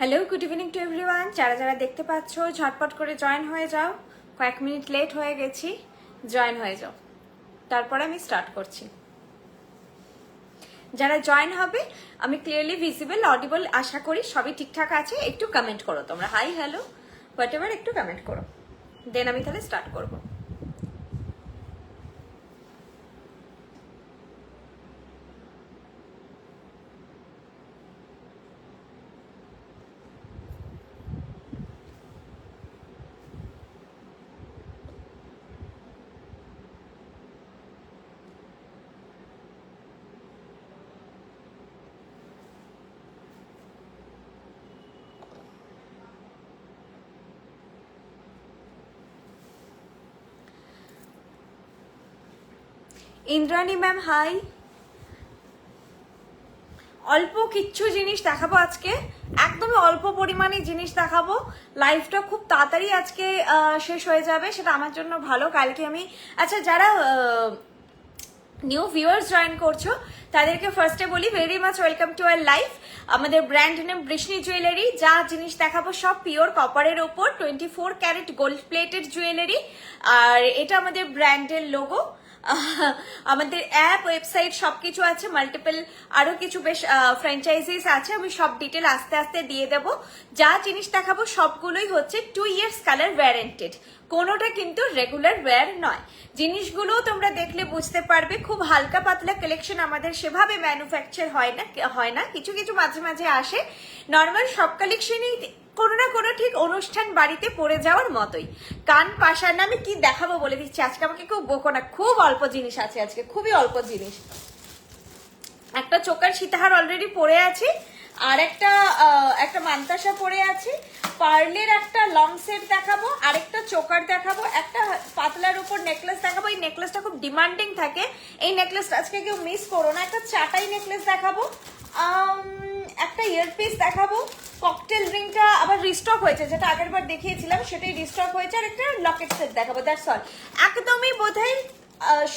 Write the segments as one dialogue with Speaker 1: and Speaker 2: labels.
Speaker 1: Hello, good evening to everyone. যারা যারা দেখতে পাচ্ছ ঝটপট করে জয়েন হয়ে যাও। কয়েক মিনিট লেট হয়ে গেছি, জয়েন হয়ে যাও, তারপর আমি স্টার্ট করছি। যারা জয়েন হবে আমি ক্লিয়ারলি ভিজিবল অডিবল আশা করি সবই ঠিকঠাক আছে। একটু কমেন্ট করো তোমরা, হাই হ্যালো হোয়াট এভার, একটু কমেন্ট করো, দেন আমি তাহলে স্টার্ট করবো। Indrani ma'am hi. অল্প কিচ্ছু জিনিস দেখাবো আজকে, একদমই অল্প পরিমাণে জিনিস দেখাবো। লাইভটা খুব তাড়াতাড়ি আজকে শেষ হয়ে যাবে, সেটা আমার জন্য ভালো। কালকে আমি যারা নিউ ভিউয়ার্স জয়েন করছো তাদেরকে ফার্স্টে বলি very much welcome to our live. আমাদের ব্র্যান্ড নেম বৃষ্ণি জুয়েলারি। যা জিনিস দেখাবো সব পিওর কপারের ওপর 24 ক্যারেট গোল্ড প্লেটেড জুয়েলারি, আর এটা আমাদের ব্র্যান্ডের লোগো। আমাদের অ্যাপ ওয়েবসাইট সবকিছু আছে, মাল্টিপল আরো কিছু বেশ ফ্র্যাঞ্চাইজিস আছে। আমি সব ডিটেল আস্তে আস্তে দিয়ে দেব। যা জিনিস দেখাবো সবগুলোই হচ্ছে 2 ইয়ার্স কালার ওয়ারেন্টেড, কোনোটা কিন্তু রেগুলার ওয়্যার নয়। জিনিসগুলো তোমরা দেখলে বুঝতে পারবে, খুব হালকা পাতলা কালেকশন, আমাদের সেভাবে ম্যানুফ্যাকচার হয় না, কিছু কিছু মাঝে মাঝে আসে। নর্মাল সব কালেকশনই কোনো না কোনো ঠিক অনুষ্ঠান বাড়িতে পড়ে যাওয়ার মতোই। কান পাশার না, আমি কি দেখাবো বলে দিচ্ছি, আজকে আমাকে কেউ বকো না, খুব অল্প জিনিস আছে আজকে, খুবই অল্প জিনিস। একটা চোকার সীতাহার অলরেডি পরে আছে, আর একটা মান্তাসা পরে আছে, পার্লের একটা লং সেট দেখাবো, আরেকটা চোকার দেখাবো, একটা পাতলার উপর নেকলেস দেখাবো। এই নেকলেসটা খুব ডিমান্ডিং থাকে, এই নেকলেসটা আজকে কেউ মিস করো না। একটা চাটাই নেকলেস দেখাবো, একটা ইয়ারপিস দেখাবো, ককটেল রিংটা আবার রিস্টক হয়েছে, যেটা আগের বার দেখিয়েছিলাম সেটাই রিস্টক হয়েছে, আর একটা লকেট সেট দেখাবো। That's all. একদমই বোধহয়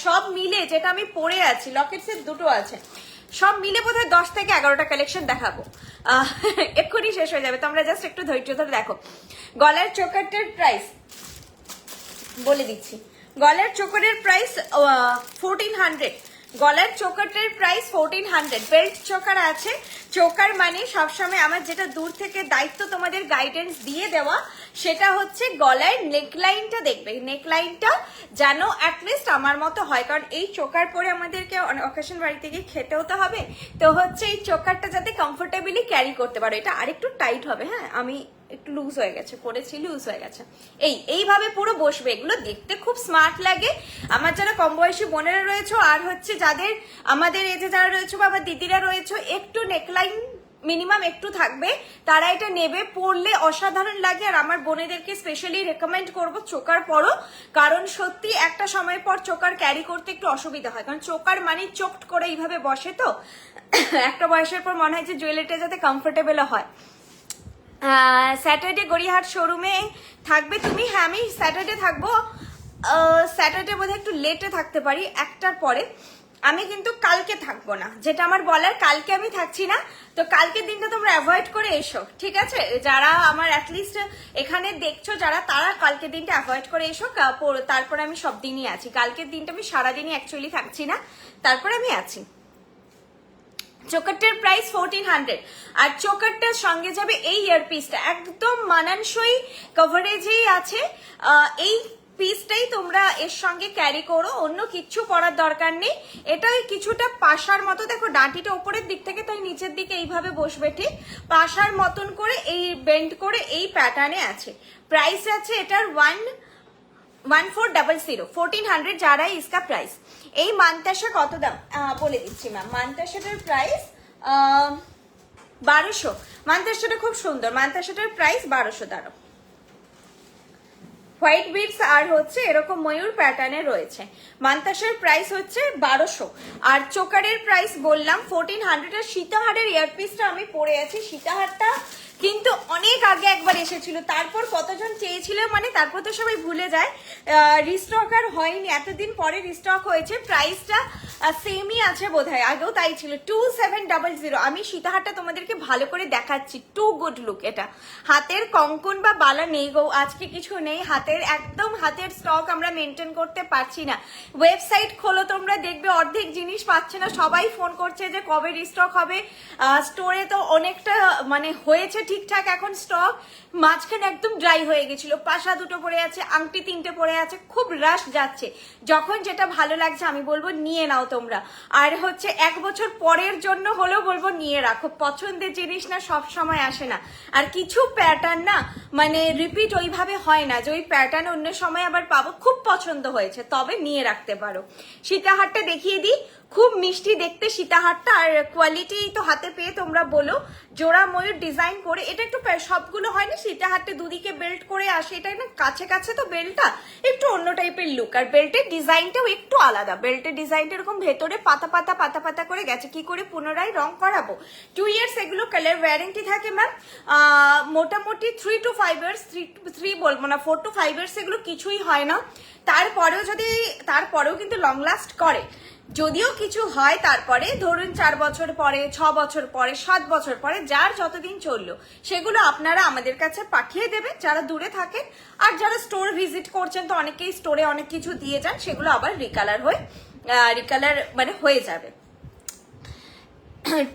Speaker 1: সব মিলে যেটা আমি পরে আছি, লকেট সেট দুটো আছে, সব মিলে বোধহয় 10 থেকে 11টা কালেকশন দেখাবো। এক্ষুনি শেষ হয়ে যাবে, তোমরা জাস্ট একটু ধৈর্য ধরে দেখো। গলার চোকারটার প্রাইস বলে দিচ্ছি, গলার চোকারের প্রাইস 1400, গলার চোকারটার প্রাইস 1400। বেল্ট চোকার আছে। চোকার মানে সবসময় আমার যেটা দূর থেকে দায়িত্ব তোমাদের গাইডেন্স দিয়ে দেওয়া, সেটা হচ্ছে গলায় নেকলাইনটা দেখবে, নেকলাইনটা যেন অ্যাটলিস্ট আমার মতো হয়, কারণ এই চোকার পরে আমাদেরকে অকেশন বাড়িতে গিয়ে খেতেও তো হবে। তো হচ্ছে এই চোকারটা যাতে কমফোর্টেবলি ক্যারি করতে পারো। এটা আরেকটু টাইট হবে, হ্যাঁ আমি একটু লুজ হয়ে গেছে, পরেছি লুজ হয়ে গেছে। এইভাবে পুরো বসবে, এগুলো দেখতে খুব স্মার্ট লাগে। আমার যারা কম বয়সী বোনেরা রয়েছে, আর হচ্ছে যাদের আমাদের এজে যারা রয়েছে বা আমার দিদিরা রয়েছে, একটু নেকলাইন মিনিমাম একটু থাকবে, তারা এটা নেবে, পরলে অসাধারণ লাগে। আর আমার বোনেদেরকে স্পেশালি রেকমেন্ড করব চোকার পরো, কারণ সত্যি একটা সময় পর চোকার ক্যারি করতে একটু অসুবিধা হয়, কারণ চোকার মানে চোকট করে এইভাবে বসে, তো একটা বয়সের পর মনে হয় যে জুয়েলারিটা যাতে কমফোর্টেবল হয়। স্যাটারডে গড়িয়াহাট শোরুমে থাকবে তুমি? হ্যাঁ আমি স্যাটারডে থাকবো। স্যাটারডে বোধহয় একটু লেটে থাকতে পারি, 1টার পরে। আমি কিন্তু কালকে থাকবো না, যেটা আমার বলার, কালকে আমি থাকছি না। তো কালকের দিনটা তোমরা অ্যাভয়েড করে এসো, ঠিক আছে? যারা আমার অ্যাটলিস্ট এখানে দেখছো যারা, তারা কালকের দিনটা অ্যাভয়েড করে এসো। তারপরে আমি সব দিনই আছি, কালকের দিনটা আমি সারাদিনই অ্যাকচুয়ালি থাকছি না, তারপরে আমি আছি। চোকারটার প্রাইস 1400, আর চোকারটার সঙ্গে যাবে এই ইয়ারপিসটা, একদম মানানসই কভারেজেই আছে। এই পিসটাই তোমরা এর সঙ্গে ক্যারি করো, অন্য কিচ্ছু করার দরকার নেই। এটাই কিছুটা পাশার মতো, দেখো ডাঁটিটা উপরের দিক থেকে, তাই নিচের দিকে এইভাবে বসবে, ঠিক পাশার মতন করে, এই বেন্ড করে এই প্যাটার্নে আছে। প্রাইস আছে এটার 1400, 1400 যারা ইসকা প্রাইস। এই মান্তাসা কত দাম বলে দিচ্ছি ম্যাম। মান্তাসাটার প্রাইস 1200। মান্তাসাটা খুব সুন্দর, মান্তাসাটার প্রাইস 1200। দাঁড়াও, হোয়াইট বিটস আর হচ্ছে এরকম ময়ূর প্যাটার্নে রয়েছে। মান্তাসার প্রাইস হচ্ছে 1200, আর চোকারের প্রাইস বললাম 1400। আর সীতাহারের ইয়ারপিসটা আমি পরে আছি, সীতাহারটা কিন্তু অনেক আগে একবার এসেছিল, তারপর কতজন চেয়েছিল, মানে তারপর তো সবাই ভুলে যায়। রিস্টক আর হয়নি, এতদিন পরে রিস্টক হয়েছে। প্রাইসটা সেমই আছে বোধহয়, আগেও তাই ছিল 2700। আমি সীতাহারটা তোমাদেরকে ভালো করে দেখাচ্ছি, টু গুড লুক। এটা হাতের কঙ্কন বা বালা নেই গো, আজকে কিছু নেই হাতের, একদম হাতের স্টক আমরা মেনটেন করতে পারছি না। ওয়েবসাইট খোলো তোমরা, দেখবে অর্ধেক জিনিস পাচ্ছে না, সবাই ফোন করছে যে কবে রিস্টক হবে। স্টোরে তো অনেকটা মানে হয়েছে ঠিকঠাক এখন স্টক, মাঝখানে একদম ড্রাই হয়ে গেছিল। পাশা দুটো পড়ে আছে, আংটি 3টে পড়ে আছে, খুব রাশ যাচ্ছে। যখন যেটা ভালো লাগছে আমি বলবো নিয়ে নাও তোমরা। আর হচ্ছে 1 বছর পরের জন্য হলেও বলবো নিয়ে রাখো, পছন্দের জিনিস না সব সময় আসে না। আর কিছু প্যাটার্ন না মানে রিপিট ওইভাবে হয় না, যে ওই প্যাটার্ন অন্য সময় আবার পাবো। খুব পছন্দ হয়েছে তবে নিয়ে রাখতে পারো। সীতাহারটা দেখিয়ে দিই, খুব মিষ্টি দেখতে সীতাহারটা, আর কোয়ালিটি তো হাতে পেয়ে তোমরা বলো। জোড়া ময়ূর ডিজাইন করে, এটা একটু সবগুলো হয় না সীতাহারটা দুদিকে বেল্ট করে আসে, এটা না কাছে কাছে তো বেল্টটা একটু অন্য টাইপের লুক। আর বেল্টের ডিজাইনটাও একটু আলাদা, বেল্টের ডিজাইনটা এরকম ভেতরে পাতা পাতা পাতা পাতা করে গেছে। কি করে পুনরায় রং করাবো? 2 ইয়ার্স এগুলো কালার ওয়ারেন্টি থাকে ম্যাম। মোটামুটি 3 to 5 ইয়ার্স, 3 বলবো না, 4 to 5 ইয়ার্স এগুলো কিছুই হয় না। তারপরেও কিন্তু লং লাস্ট করে। যদিও কিছু হয় তারপরে ধরুন 4 বছর পরে, 6 বছর পরে, 7 বছর পরে, যার যতদিন চললো সেগুলো আপনারা আমাদের কাছে পাঠিয়ে দেবেন যারা দূরে থাকেন। আর যারা স্টোর ভিজিট করছেন তো অনেকেই স্টোরে অনেক কিছু দিয়ে যান, সেগুলো আবার রিকালার মানে হয়ে যাবে।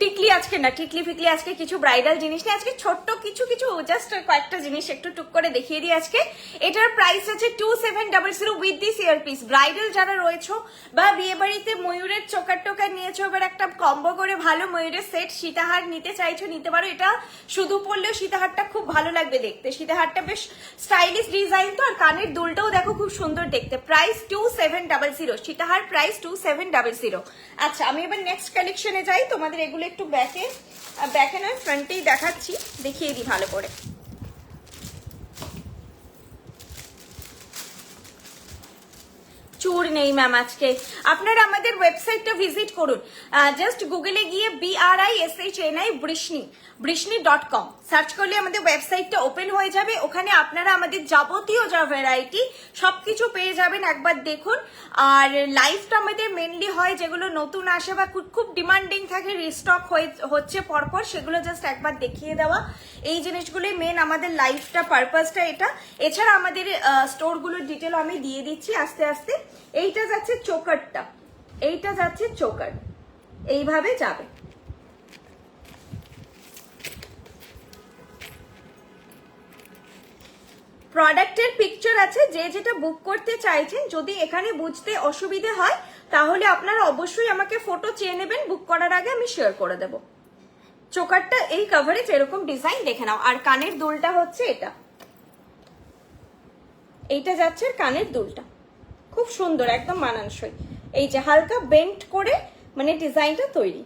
Speaker 1: টিকলি আজকে না, টিকলি ফিকলি আজকে কিছু ব্রাইডাল জিনিস নেই, আজকে ছোট্ট কিছু জাস্ট কয়েকটা জিনিস একটু টুক করে দেখিয়ে দিই আজকে। এটার প্রাইস আছে 2700 উইথ দিস ইয়ারপিস। ব্রাইডাল যারা রয়েছো বা বিয়ে বাড়িতে ময়ূরের চোকার টোকার নিয়েছো, এবার একটা কম্বো করে ভালো ময়ূরের সেট সীতাহার নিতে চাইছো নিতে পারো। এটা শুধু পরলেও সীতাহারটা খুব ভালো লাগবে দেখতে, সীতাহারটা বেশ স্টাইলিশ ডিজাইন তো, আর কানের দুলটাও দেখো খুব সুন্দর দেখতে। প্রাইস 2700, সীতাহার প্রাইস 2700। আচ্ছা আমি এবার নেক্সট কালেকশনে যাই, তোমাদের এগুলো একটু ব্যাকে নয় ফ্রন্টেই দেখাচ্ছি, দেখিয়ে দিই ভালো করে। চুর নেই ম্যাম আজকে, আপনারা আমাদের ওয়েবসাইটটা ভিজিট করুন। জাস্ট গুগলে গিয়ে BRISHNI বৃষ্ণি.com সার্চ করলে আমাদের ওয়েবসাইটটা ওপেন হয়ে যাবে। ওখানে আপনারা আমাদের যাবতীয় যা ভ্যারাইটি সবকিছু পেয়ে যাবেন, একবার দেখুন। আর লাইভটা আমাদের মেনলি হয় যেগুলো নতুন আসে বা খুব ডিমান্ডিং থাকে, রিস্টক হচ্ছে পরপর, সেগুলো জাস্ট একবার দেখিয়ে দেওয়া। এই জিনিসগুলোই মেন আমাদের লাইভটা পারপাসটা এটা। এছাড়া আমাদের স্টোরগুলোর ডিটেল আমি দিয়ে দিচ্ছি আস্তে আস্তে। এইটা যাচ্ছে চোকারটা, এইটা যাচ্ছে চোকার, এইভাবে যাবে। প্রোডাক্টের পিকচার আছে, যে যেটা বুক করতে চাইছেন। যদি এখানে বুঝতে অসুবিধে হয় তাহলে আপনারা অবশ্যই আমাকে ফটো চেয়ে নেবেন, বুক করার আগে আমি শেয়ার করে দেব। চোকারটা এই কভারেজ এরকম ডিজাইন দেখে নাও। আর কানের দুলটা হচ্ছে এটা, এইটা যাচ্ছে কানের দুলটা, খুব সুন্দর একদম মানানসই। এই যে হালকা বেন্ট করে মানে ডিজাইনটা তৈরি,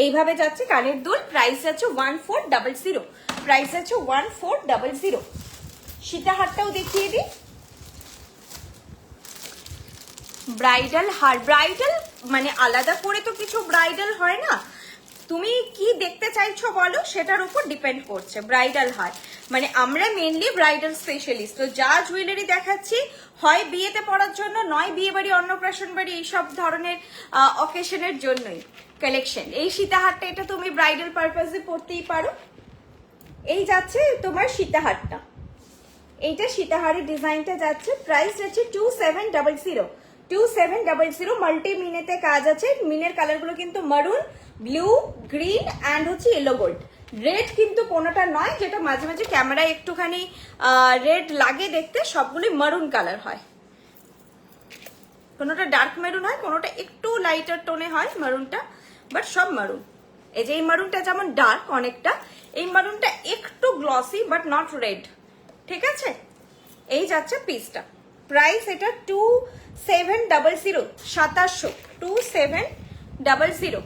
Speaker 1: এইভাবে যাচ্ছে কানের দুল। প্রাইস আছে 1400, প্রাইস আছে 1400। সীতাহারটাও দেখিয়ে দিই। ব্রাইডাল হার, ব্রাইডাল মানে আলাদা করে তো কিছু ব্রাইডাল হয় না, তুমি কি দেখতে চাইছো বলো সেটার উপর ডিপেন্ড করছে। ব্রাইডাল হার মানে আমরা মেনলি ব্রাইডাল স্পেশালিস্ট, তো যা জুয়েলারি দেখাচ্ছি হয় বিয়েতে পরার জন্য, নয় বিয়ে বাড়ি অন্নপ্রাশন বাড়ি এইসব ধরনের অকেশনের জন্যই কালেকশন। এই সীতাহারটা এটা তুমি ব্রাইডাল পারপাসে পরতেই পারো। এই যাচ্ছে তোমার সীতাহারটা, এইটা সীতাহারের ডিজাইনটা যাচ্ছে। প্রাইস আছে 2700, মাল্টি মিনেতে কাজ আছে। মিনের কালারগুলো কিন্তু মারুন, ব্লু, গ্রিন অ্যান্ড হচ্ছে ইয়েলো গোল্ড। রেড কিন্তু কোনোটা নয়, যেটা মাঝে মাঝে ক্যামেরায় একটুখানি রেড লাগে দেখতে, সবগুলি মারুন কালার হয়। কোনোটা ডার্ক মেরুন হয়, কোনোটা একটু লাইটার টোনে হয় মারুনটা, বাট সব মারুন। এই যে এই মারুনটা যেমন ডার্ক অনেকটা, এই মারুনটা একটু গ্লসি বাট নট রেড, ঠিক আছে। এই যাচ্ছে পিসটা, প্রাইস এটা 2700, 2700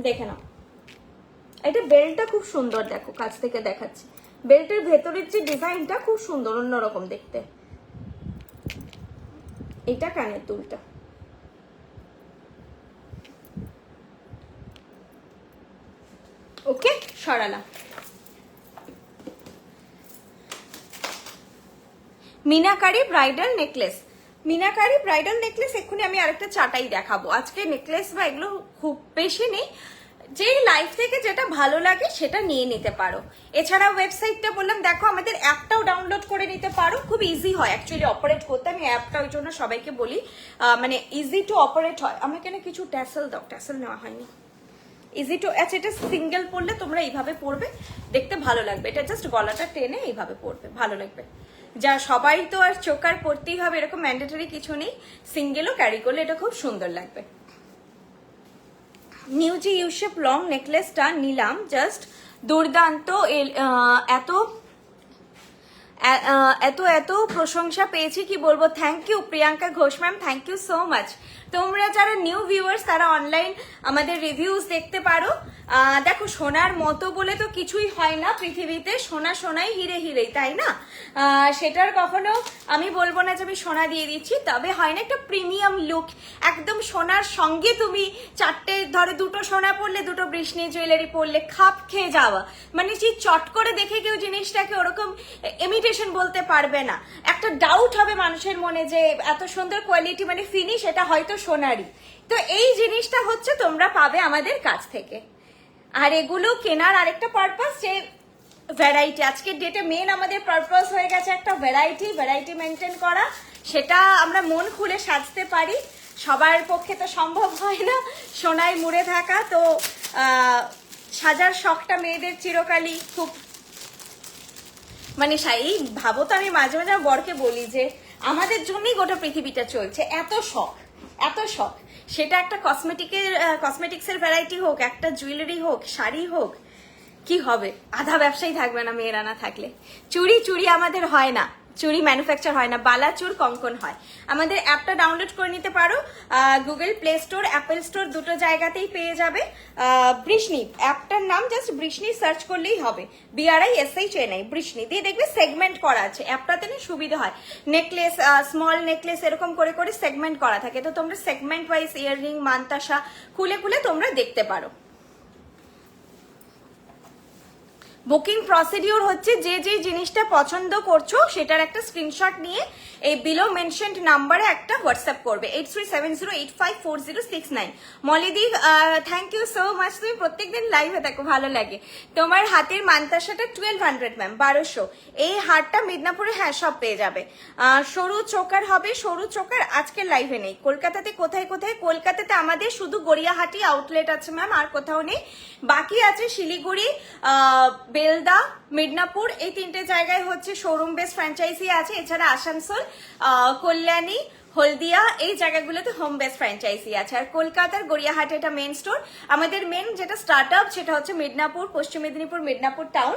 Speaker 1: দেখে নাও। এটা বেল্টটা খুব সুন্দর, দেখো কাছ থেকে দেখাচ্ছি। বেল্টের ভেতরের যে ডিজাইনটা খুব সুন্দর, অন্যরকম দেখতে। এটা কানের দুলটা, ওকে সরালাম। Meenakari bridal necklace, meenakari bridal necklace. এক্ষুনি আমি আরেকটা চাটাই দেখাবো। আজকে নেকলেস বা এগুলো খুব বেশি নেই, যে লাইফ থেকে যেটা ভালো লাগে সেটা নিয়ে নিতে পারো। এছাড়া ওয়েবসাইটটা বললাম দেখো, আমাদের অ্যাপটাও ডাউনলোড করে নিতে পারো, খুব ইজি হয় অ্যাকচুয়ালি অপারেট করতে। আমি অ্যাপটা ওই জন্য সবাইকে বলি, মানে ইজি টু অপারেট হয়। আমাকে এখানে কিছু ট্যাসেল দাও, ট্যাসেল নেওয়া হয়নি। ইজি টু, আচ্ছা এটা সিঙ্গেল পরলে তোমরা এইভাবে পরবে, দেখতে ভালো লাগবে। এটা জাস্ট গলাটা টেনে এইভাবে পরবে, ভালো লাগবে। যা সবাই তো আর চোকার পরতেই হবে এরকম ম্যান্ডেটরি কিছু নেই, সিঙ্গেলও ক্যারি করলে এটা খুব সুন্দর লাগবে। নিউ যে ইউ শেপ লং নেকলেসটা নিলাম, জাস্ট দুর্দান্ত। এত এত এত প্রশংসা পেয়েছি কি বলবো। Thank you Priyanka Ghosh ma'am, thank you so much. তোমরা যারা নিউ ভিউয়ার্স তারা অনলাইন আমাদের রিভিউজ দেখতে পারো। দেখো সোনার মতো বলে তো কিছুই হয় না পৃথিবীতে, সোনা সোনাই হিরে হিরেই, তাই না? সেটার কখনো আমি বলবো না যে আমি সোনা দিয়ে দিচ্ছি, তবে হয় না একটা প্রিমিয়াম লুক, একদম সোনার সঙ্গে তুমি চারটে ধরো দুটো সোনা পরলে, দুটো বৃষ্ণি জুয়েলারি পরলে খাপ খেয়ে যাওয়া, মানে যে চট করে দেখে কেউ জিনিসটাকে ওরকম ইমিটেশন বলতে পারবে না। একটা ডাউট হবে মানুষের মনে যে এত সুন্দর কোয়ালিটি মানে ফিনিশ, এটা হয়তো সোনারই। তো এই জিনিসটা হচ্ছে তোমরা পাবে আমাদের কাছ থেকে। আর এগুলো কেনার আরেকটা পারপাস যে ভ্যারাইটি, আজকের ডেটে মেন আমাদের পারপাস হয়ে গেছে একটা ভ্যারাইটি মেনটেন করা। সেটা আমরা মন খুলে সাজতে পারি, সবার পক্ষে তো সম্ভব হয় না সোনায় মুড়ে থাকা। তো সাজার শখটা মেয়েদের চিরকালই খুব, মানে এই ভাবো তো, আমি মাঝে মাঝে বরকে বলি যে আমাদের জন্যই গোটা পৃথিবীটা চলছে, এত শখ এত শখ। সেটা একটা কসমেটিক্সের ভ্যারাইটি হোক, একটা জুয়েলারি হোক, শাড়ি হোক, কি হবে? আধা ব্যবসায়ী থাকবে না মেয়েরা না থাকলে। চুড়ি আমাদের হয় না, চুড়ি ম্যানুফ্যাকচার হয় না, বালাচুর কঙ্কন হয়। আমাদের অ্যাপটা ডাউনলোড করে নিতে পারো, Google play store, Apple store দুটো জায়গাতেই পেয়ে যাবে। বৃষ্ণি অ্যাপটার নাম, জাস্ট বৃষ্ণি সার্চ করলেই হবে, BRISHNI বৃষ্ণি দিয়ে দেখবে সেগমেন্ট করা আছে। অ্যাপটাতে না সুবিধা হয়, নেকলেস, স্মল নেকলেস এরকম করে করে সেগমেন্ট করা থাকে। তো তোমরা সেগমেন্ট ওয়াইজ ইয়াররিং, মানতাসা খুলে তোমরা দেখতে পারো। বুকিং প্রসিডিওর হচ্ছে যে যে জিনিসটা পছন্দ করছো সেটার একটা স্ক্রিনশট নিয়ে এই বিলো মেনশনড নাম্বারে একটা হোয়াটসঅ্যাপ করবে 8370854069। মলিদি থ্যাংক ইউ সো মাচ, তুমি প্রত্যেকদিন লাইভে থাকো, ভালো লাগে। তোমার হাতের মানতাসাটা 1200 ম্যাম, 1200। এই হারটা মিদনাপুরে হ্যাঁ সব পেয়ে যাবে। সরু চোকার হবে, সরু চোকার আজকের লাইভে নেই। কলকাতাতে কোথায়? কলকাতাতে আমাদের শুধু গড়িয়াহাটি আউটলেট আছে ম্যাম, আর কোথাও নেই। বাকি আছে শিলিগুড়ি, বেলদা, মিদনাপুর, এই তিনটে জায়গায় হচ্ছে শোরুম বেস ফ্র্যাঞ্চাইজি আছে। এছাড়া আসানসোল, কল্যাণী, হলদিয়া, এই জায়গাগুলোতে হোম বেস ফ্র্যাঞ্চাইজি আছে। আর কলকাতার গড়িয়াহাটে এটা মেন স্টোর। আমাদের মেন যেটা স্টার্ট আপ সেটা হচ্ছে মিদনাপুর, পশ্চিম মেদিনীপুর, মিদনাপুর টাউন,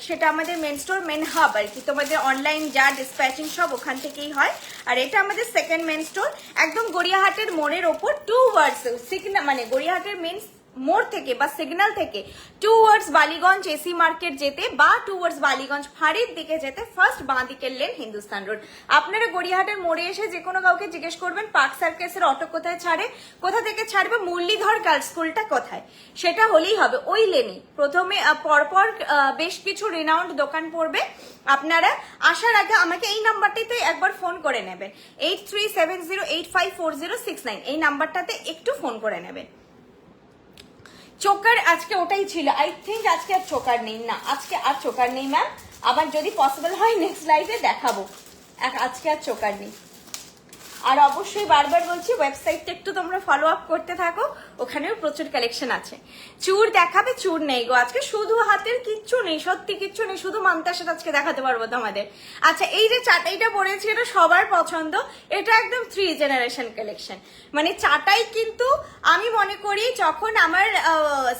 Speaker 1: সেটা আমাদের মেন স্টোর, মেন হাব আর কি। তোমাদের অনলাইন যা ডিসপ্যাচিং সব ওখান থেকেই হয়। আর এটা আমাদের সেকেন্ড মেন স্টোর, একদম গড়িয়াহাটের মোড়ের ওপর টুয়ার্ডস সিগন্যাল, মানে গড়িয়াহাটের মেন মোড় থেকে বা সিগন্যাল থেকে টুয়ার্ডস বালিগঞ্জ এসি মার্কেট যেতে বা টুয়ার্ডস বালিগঞ্জ ফাঁড়ির দিকে যেতে ফার্স্ট বাঁ দিকের লেন হিন্দুস্তান রোড। আপনারা গড়িয়াহাটের মোড়ে এসে যে কোনো কাউকে জিজ্ঞেস করবেন পার্ক সার্কাসের অটো কোথায় ছাড়ে, কোথা থেকে ছাড়বে, মুরলীধর গার্লস স্কুলটা কোথায়, সেটা হলেই হবে। ওই লেনে প্রথমে পরপর বেশ কিছু রিনাউন্ড দোকান পড়বে। আপনারা আসার আগে আমাকে এই নাম্বারটিতে একবার ফোন করে নেবেন, 8370854069, এই নাম্বারটাতে একটু ফোন করে নেবেন। চোকার আজকে ওটাই ছিল, আই থিঙ্ক আজকে আর চোকার নেই, না আজকে আর চোকার নেই ম্যাম। আবার যদি পসিবল হয় নেক্সট লাইভে দেখাবো, আজকে আর চোকার নেই। আর অবশ্যই বারবার বলছি ওয়েবসাইটটা একটু তোমরা ফলো আপ করতে থাকো, ওখানেও প্রচুর কালেকশন আছে। চুর দেখাবে, চুর নেই গো আজকে, শুধু হাতের কিচ্ছু নেই, সত্যি কিচ্ছু নেই, শুধু মানতাসাটা আজকে দেখাতে পারবো তোমাদের। আচ্ছা এই যে চাটাইটা পরেছি এটা সবার পছন্দ, এটা একদম 3 জেনারেশন কালেকশন। মানে চাটাই কিন্তু আমি মনে করি যখন আমার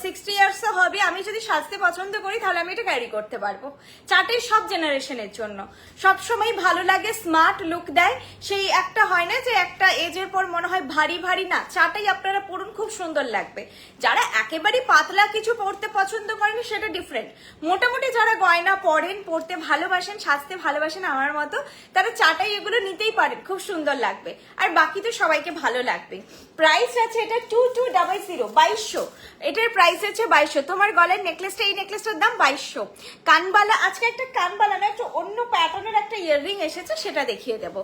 Speaker 1: 60 ইয়ার্স হবে, আমি যদি সাজতে পছন্দ করি তাহলে আমি এটা ক্যারি করতে পারবো। চাটাই সব জেনারেশনের জন্য সবসময় ভালো লাগে, স্মার্ট লুক দেয়। সেই একটা হয় না থাকে যে একটা এজের পর মনে হয় ভারী ভারী, না, চাটাই আপনারা পরুন, খুব সুন্দর লাগবে। যারা একেবারেই পাতলা কিছু পরতে পছন্দ করেন সেটা ডিফারেন্ট, মোটামুটি যারা গয়না পরেন, পরতে ভালোবাসেন, সাজতে ভালোবাসেন আমার মতো, তারা চাটাই এগুলো নিতেই পারেন, খুব সুন্দর লাগবে। আর বাকি তো সবাইকে ভালো লাগবে। প্রাইস আছে এটা 2200, 2200, এটার প্রাইস আছে 2200। তোমার গলার নেকলেসটা, এই নেকলেসটার দাম 2200। কানবালা, আজকে একটা কানবালা না, একটা অন্য প্যাটার্নের একটা ইয়াররিং এসেছে, সেটা দেখিয়ে দেবো।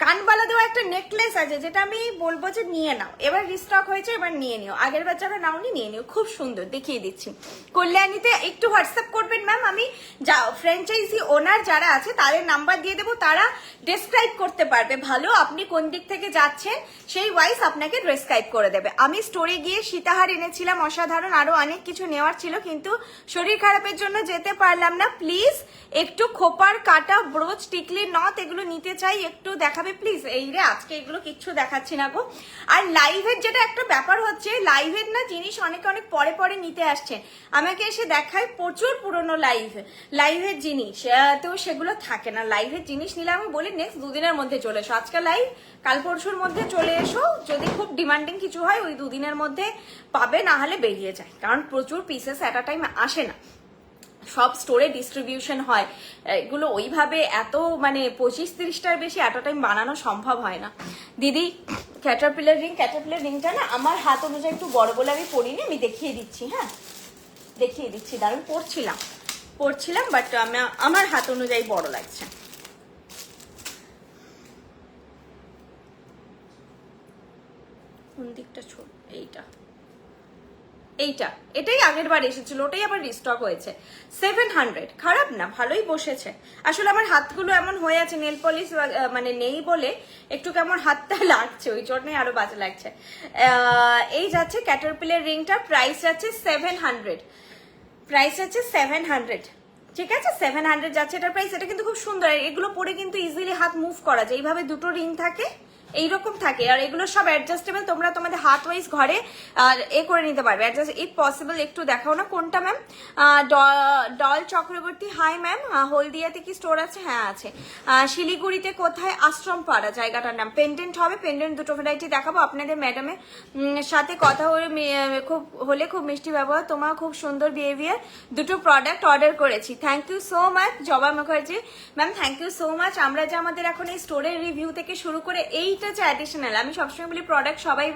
Speaker 1: কানবালা দেওয়া একটা নেকলেস আছে, যেটা আমি বলবো যে নিয়ে নাও, এবার রিস্টক হয়েছে, এবার নিয়ে নিও, আগের বার যারা নাওনি নিয়ে নিও, খুব সুন্দর, দেখিয়ে দিচ্ছি। কল্যাণীতে একটু হোয়াটসঅ্যাপ করবেন ম্যাম, আমি ফ্র্যাঞ্চাইজি ওনার যারা আছে তাদের নাম্বার দিয়ে দেবো, তারা ডেসক্রাইব করতে পারবে ভালো, আপনি কোন দিক থেকে যাচ্ছেন সেই ওয়াইজ আপনাকে ডেসক্রাইব করে দেবে। আমি স্টোরে গিয়ে সীতাহার এনেছিলাম অসাধারণ, আরো অনেক কিছু নেওয়ার ছিল, কিন্তু শরীর খারাপের জন্য যেতে পারলাম না। প্লিজ একটু খোপার কাটা, ব্রোচ, টিকলি, নথ এগুলো নিতে চাই, একটু দেখাবে প্লিজ। এই রে, আজকে এগুলো কিচ্ছু দেখাচ্ছি না গো। আর লাইভের যেটা একটা ব্যাপার হচ্ছে, লাইভের না জিনিস অনেক অনেক পরে পরে নিতে আসছেন, আমাকে এসে দেখায় প্রচুর পুরনো লাইভের জিনিস, তো সেগুলো থাকে না। লাইভের জিনিস নিলে আমি বলি নেক্সট দুদিনের মধ্যে চলে এসো, আজকে লাইভ কাল পরশুর মধ্যে চলে এসো, যদি খুব ডিমান্ডিং কিছু হয় ওই দুদিনের মধ্যে পাবে, না হলে বেরিয়ে যায়, কারণ প্রচুর পিসেস এট আ টাইম আসে না, সব স্টোরে ডিস্ট্রিবিউশন হয়, এগুলো ওইভাবে এত মানে 25-30টার বেশি এত টাইম বানানো সম্ভব হয় না। দিদি ক্যাটারপিলার রিংটা না আমার হাত অনুযায়ী একটু বড় বলে আমি পরিনি, আমি দেখিয়ে দিচ্ছি, হ্যাঁ দেখিয়ে দিচ্ছি, দারুণ পরছিলাম বাট আমার হাত অনুযায়ী বড় লাগছে। কোন দিকটা ছোট? এটাই আগের বার এসেছিল, ওটাই আবার রিস্টক হয়েছে। 700, খারাপ না, ভালোই বসেছে। আসলে আমার হাতগুলো এমন হয়ে আছে, নেল পলিশ মানে নেই বলে একটু কেমন হাতটা লাগছে, ওই জন্যই আরো বাজে লাগছে। এই যাচ্ছে ক্যাটারপিলার রিংটা, প্রাইস যাচ্ছে 700, ঠিক আছে 700 যাচ্ছে এটার প্রাইস। এটা কিন্তু খুব সুন্দর, এগুলো পরে কিন্তু ইজিলি হাত মুভ করা যায়, এইভাবে দুটো রিং থাকে, এইরকম থাকে, আর এগুলো সব অ্যাডজাস্টেবল, তোমরা তোমাদের হাত ওয়াইজ ঘরে করে নিতে পারবে অ্যাডজাস্ট ইফ পসিবল। একটু দেখাও না কোনটা ma'am? Doll Chakraborty, hi ma'am, হলদিয়াতে কি স্টোর আছে? হ্যাঁ আছে। শিলিগুড়িতে কোথায়? আশ্রম পাড়া জায়গাটার নাম। পেন্ডেন্ট হবে, পেন্ডেন্ট দুটো ভ্যারাইটি দেখাবো আপনাদের। ম্যাডামের সাথে কথা হলে খুব মিষ্টি ব্যবহার, তোমার খুব সুন্দর বিহেভিয়ার, দুটো প্রোডাক্ট অর্ডার করেছি, thank you so much. Joba Mukherjee ma'am, thank you so much. আমরা যে আমাদের এখন এই স্টোরের রিভিউ থেকে শুরু করে এইটা হচ্ছে অ্যাডিশনাল, আমি সবসময় বলি প্রোডাক্ট সবাই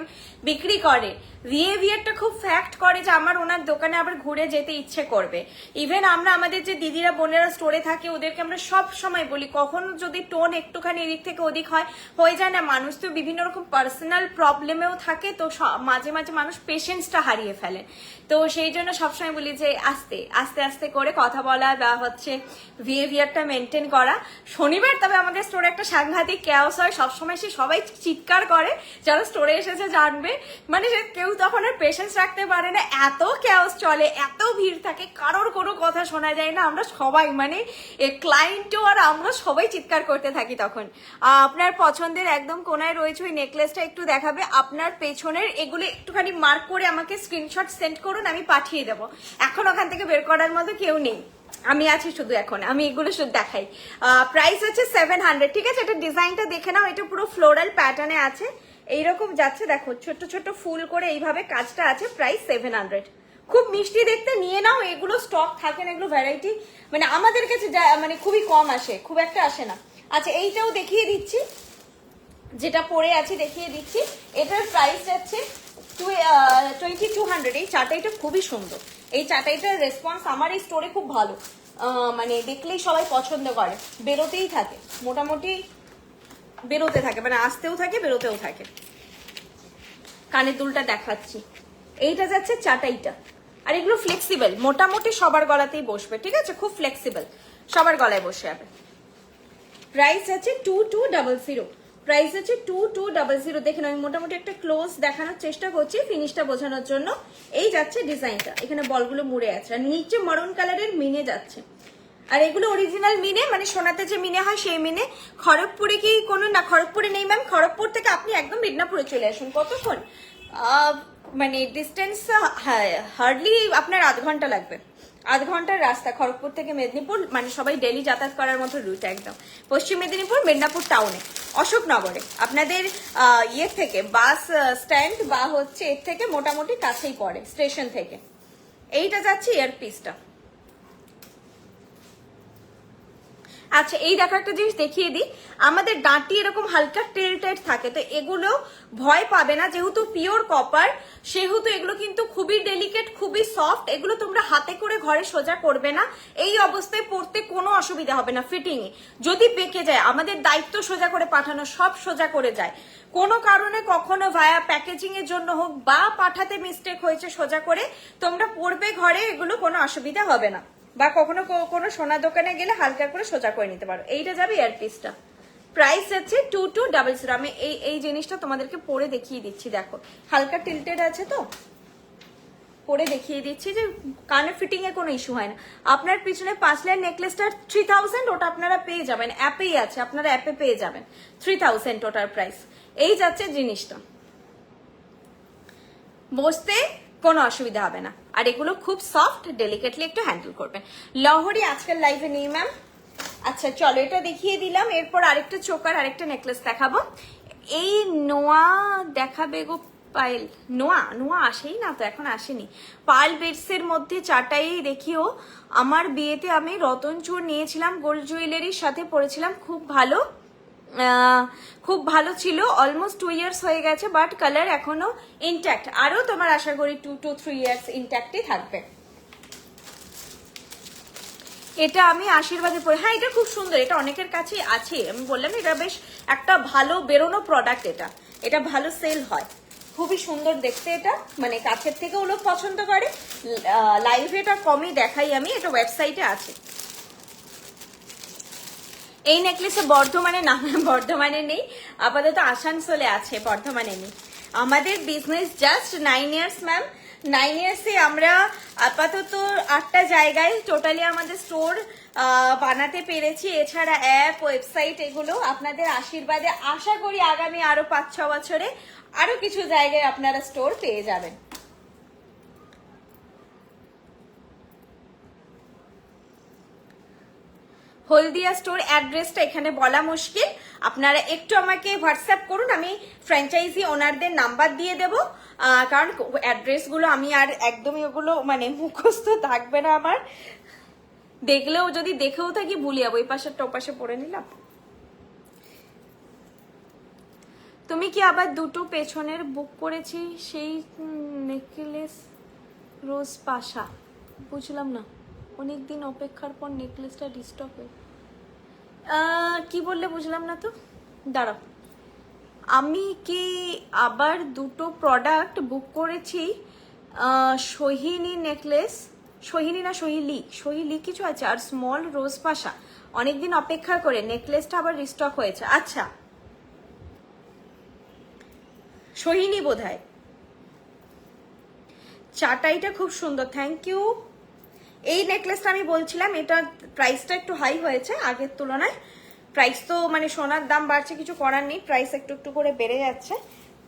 Speaker 1: বিক্রি করে, বিহেভিয়ারটা খুব ফ্যাক্ট করে যে আমার ওনার দোকানে আবার ঘুরে যেতে ইচ্ছে করবে। ইভেন আমরা আমাদের যে দিদিরা বোনেরা স্টোরে থাকে ওদেরকে আমরা সব সময় বলি, কখনো যদি টোন একটুখানি এদিক থেকে ওদিক হয়ে যায় না, মানুষ তো বিভিন্ন রকম পার্সোনাল প্রবলেমেও থাকে, তো মাঝে মাঝে মানুষ পেশেন্সটা হারিয়ে ফেলে, তো সেই জন্য সবসময় বলি যে আস্তে আস্তে আস্তে করে কথা বলা বা হচ্ছে বিহেভিয়ারটা মেনটেন করা। শনিবার তবে আমাদের স্টোরে একটা সাংঘাতিক ক্যাওস হয়, সবসময় সে সবাই চিৎকার করে, যারা স্টোরে এসেছে জানবে, মানে কেউ তখন আর পেশেন্স রাখতে পারে না, এত ক্যাওস চলে, এত ভিড় থাকে, কারোর কোনো কথা শোনা যায় না, আমরা সবাই মানে ক্লায়েন্টও আর আমরা সবাই চিৎকার করতে থাকি তখন। আপনার পছন্দের একদম কোনায় রয়েছে ওই নেকলেসটা, একটু দেখাবে আপনার পেছনের, এগুলো একটুখানি মার্ক করে আমাকে স্ক্রিনশট সেন্ড করুন, আমি পাঠিয়ে দেবো। এখন ওখান থেকে বের করার মতো কেউ নেই, আমি আছি শুধু, এখন আমি এগুলো শুধু দেখাই। প্রাইস আছে 700, ঠিক আছে। এটা ডিজাইনটা দেখে নাও, এটা পুরো ফ্লোরাল প্যাটার্নে আছে, এইরকম যাচ্ছে, দেখো ছোট ছোট ফুল করে এইভাবে কাজটা আছে, প্রাইস 700, খুব মিষ্টি দেখতে, নিয়ে নাও। এগুলো স্টক থাকে না, এগুলো ভ্যারাইটি মানে আমাদের কাছে মানে খুবই কম আসে, খুব একটা আসে না। আচ্ছা এইটাও দেখিয়ে দিচ্ছি, যেটা পরে আছি দেখিয়ে দিচ্ছি, এটার প্রাইস যাচ্ছে 2200। এই চাটাইটা খুবই সুন্দর, এই চাটাইটার রেসপন্স আমার এই স্টোরে খুব ভালো, মানে দেখলেই সবাই পছন্দ করে, বেরোতেই থাকে, মোটামুটি বেরোতে থাকে, মানে আসতেও থাকে বেরোতেও থাকে। কানের দুলটা দেখাচ্ছি, এইটা যাচ্ছে চাটাইটা, আর এগুলো ফ্লেক্সিবল, মোটামুটি সবার গলাতেই বসবে, ঠিক আছে, খুব ফ্লেক্সিবল, সবার গলায় বসে যাবে। প্রাইস আছে 2200, প্রাইস আছে 2200। দেখেন আমি মোটামুটি একটা ক্লোজ দেখানোর চেষ্টা করছি ফিনিশটা বোঝানোর জন্য। এই যাচ্ছে ডিজাইনটা, এখানে বলগুলো মুড়ে আছে, আর নিচে মারুন কালারের মিনে যাচ্ছে, আর এগুলো অরিজিনাল মিনে, মানে সোনাতে যে মিনে হয় সেই মিনে। খড়গপুরে কি কোনো? না, খড়গপুরে নেই ম্যাম, খড়গপুর থেকে আপনি একদম মিদনাপুরে চলে আসুন। কতক্ষণ মানে ডিস্টেন্স? হার্ডলি আপনার আধ ঘন্টা লাগবে, আধ ঘন্টার রাস্তা খড়গপুর থেকে মেদিনীপুর, মানে সবাই ডেলি যাতায়াত করার মতো রুট একদম। পশ্চিম মেদিনীপুর মেদিনীপুর টাউনে অশোকনগরে আপনাদের ইয়ে থেকে বাস স্ট্যান্ড বা হচ্ছে এর থেকে মোটামুটি কাছেই পড়ে স্টেশন থেকে। এইটা যাচ্ছে ইয়ারপিসটা। আচ্ছা এই দেখো একটা জিনিস দেখিয়ে দিই, আমাদের ডাঁটি এরকম হালকা টিল্টেড থাকে, তো এগুলো ভয় পাবে না, যেহেতু পিওর কপার সেহেতু এগুলো কিন্তু খুবই ডেলিকেট, খুবই সফট। এগুলো তোমরা হাতে করে ঘরে সোজা করবে না, এই অবস্থায় পড়তে কোনো অসুবিধা হবে না ফিটিং এ। যদি পেকে যায় আমাদের দায়িত্ব সোজা করে পাঠানো, সব সোজা করে যায়। কোনো কারণে কখনো ভায়া প্যাকেজিং এর জন্য হোক বা পাঠাতে মিস্টেক হয়েছে সোজা করে তোমরা পড়বে ঘরে, এগুলো কোনো অসুবিধা হবে না। বা কখনো কোনো সোনার দোকানে গেলে হালকা করে সোজা করে নিতে পারো। এইটা যাবে ইয়ারপিসটা, প্রাইস আছে 2200। আমি এই জিনিসটা তোমাদেরকে পরে দেখিয়ে দিচ্ছি, দেখো হালকা টিল্টেড আছে তো, পরে দেখিয়ে দিচ্ছি যে কানে ফিটিং এ কোনো ইস্যু হয় না। আপনার পিছনে 5 লাইন নেকলেসটা 3000, ওটা আপনারা পেয়ে যাবেন, অ্যাপেই আছে, আপনারা অ্যাপে পেয়ে যাবেন 3000 ওটার প্রাইস। এই যাচ্ছে জিনিসটা, বসতে কোনো অসুবিধা হবে না, আর এগুলো খুব সফট, ডেলিকেটলি একটু হ্যান্ডেল করবেন। লহরি আজকাল লাইভে নেই ম্যাম। আচ্ছা চলো এটা দেখিয়ে দিলাম, এরপর আরেকটা চোকার আরেকটা নেকলেস দেখাবো। এই নোয়া দেখাবে গো পায়েল, নোয়া আসেই না তো, এখন আসেনি। পার্ল বেডসের মধ্যে চাটাই দেখিও, আমার বিয়েতে আমি রতনচূড় নিয়েছিলাম, গোল্ড জুয়েলারির সাথে পরেছিলাম, খুব ভালো ছিল। অলমোস্ট 2 ইয়ার্স হয়ে গেছে, বাট কালার এখনো ইনট্যাক্ট, আরো তোমার আশা করি 2 to 3 ইয়ার্স ইনট্যাক্টই থাকবে। এটা আমি আশীর্বাদে পরে, হ্যাঁ এটা খুব সুন্দর, এটা অনেকের কাছে আছে, আমি বললাম এটা বেশ একটা ভালো বেরোনো প্রোডাক্ট, এটা ভালো সেল হয়, খুবই সুন্দর দেখতে এটা, মানে কাছের থেকেও লোক পছন্দ করে। লাইভে এটা কমই দেখাই আমি, এটা ওয়েবসাইটে আছে। এই নেকলেসে বর্ধমানে না, বর্ধমানে নেই, আপাতত আসানসোলে আছে, বর্ধমানে নেই। আমাদের বিজনেস জাস্ট 9 ইয়ার্স ম্যাম, 9 ইয়ার্সে আমরা আপাতত 8টা জায়গায় টোটালি আমাদের স্টোর বানাতে পেরেছি। এছাড়া অ্যাপ, ওয়েবসাইট, এগুলো আপনাদের আশীর্বাদে আশা করি আগামী আরো 5-6 বছরে আরো কিছু জায়গায় আপনারা স্টোর পেয়ে যাবেন। হলদিয়া স্টোর অ্যাড্রেসটা এখানে বলা মুশকিল, আপনারা একটু আমাকে হোয়াটসঅ্যাপ করুন, আমি ফ্র্যাঞ্চাইজি ওনারদের নাম্বার দিয়ে দেবো, কারণ অ্যাড্রেসগুলো আমি আর একদমই ওগুলো মানে মুখস্থ থাকবে না আমার, দেখলেও যদি দেখেও থাকি ভুলে যাবো। এই পাশেরটা ওপাশে পড়ে নিলাম। তুমি কি আবার দুটো পেছনের বুক করেছি সেই নেকলেস রোজ পাশা? বুঝলাম না, অনেকদিন অপেক্ষার পর নেকলেসটা ডিস্টার্ব হয়ে, কি বললে বুঝলাম না তো, দাঁড়াও। আমি কি আবার দুটো প্রোডাক্ট বুক করেছি, সোহিনী নেকলেস, সোহিনী না সোহিলি কিছু আছে, আর স্মল রোজ পাশা, অনেকদিন অপেক্ষা করে নেকলেসটা আবার রিস্টক হয়েছে। আচ্ছা সোহিনী বোধহয়, চাটাইটা খুব সুন্দর, থ্যাংক ইউ। এই নেকলেসটা আমি বলছিলাম, এটা প্রাইসটা একটু হাই হয়েছে আগের তুলনায়, প্রাইস তো মানে সোনার দাম বাড়ছে, কিছু করার নেই, প্রাইস একটু একটু করে বেড়ে যাচ্ছে,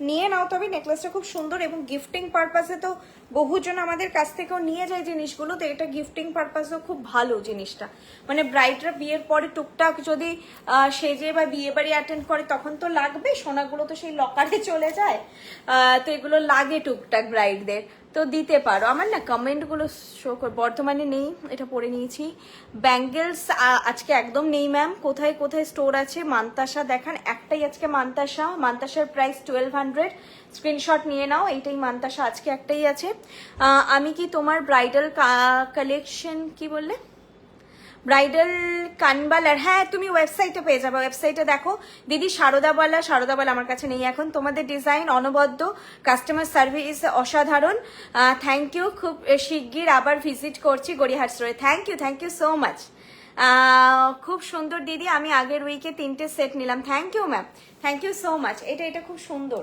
Speaker 1: নিয়ে নাও। তবে নেকলেসটা খুব সুন্দর এবং গিফটিং পারপাসে তো বহুজন আমাদের কাছ থেকেও নিয়ে যায় জিনিসগুলো, তো এটা গিফটিং পারপাসেও খুব ভালো জিনিসটা, মানে ব্রাইডরা বিয়ের পরে টুকটাক যদি সেজে বা বিয়ে বাড়ি অ্যাটেন্ড করে তখন তো লাগবে, সোনাগুলো তো সেই লকারে চলে যায়, তো এগুলো লাগে টুকটাক ব্রাইডদের, তো দিতে পারো। আমার না কমেন্টগুলো শো কর, বর্তমানে নেই, এটা পরে নিয়েছি। ব্যাঙ্গেলস আজকে একদম নেই ম্যাম, কোথায় কোথায় স্টোর আছে? মান্তাসা দেখান, একটাই আজকে মান্তাসার প্রাইস 1200, স্ক্রিনশট নিয়ে নাও, এইটাই মান্তাসা, আজকে একটাই আছে। আমি কি তোমার ব্রাইডাল কালেকশন, কি বললে ব্রাইডাল কানবালার, হ্যাঁ তুমি ওয়েবসাইটে পেয়ে যাবে, ওয়েবসাইটে দেখো দিদি। সারদাবালা আমার কাছে নেই এখন। তোমাদের ডিজাইন অনবদ্য, কাস্টমার সার্ভিস অসাধারণ, থ্যাংক ইউ। খুব শিগগির আবার ভিজিট করছি গড়িয়াহাট স্টোরে। থ্যাংক ইউ সো মাচ, খুব সুন্দর দিদি, আমি আগের উইকে 3টে সেট নিলাম, thank you ma'am, thank you so much. এটা খুব সুন্দর,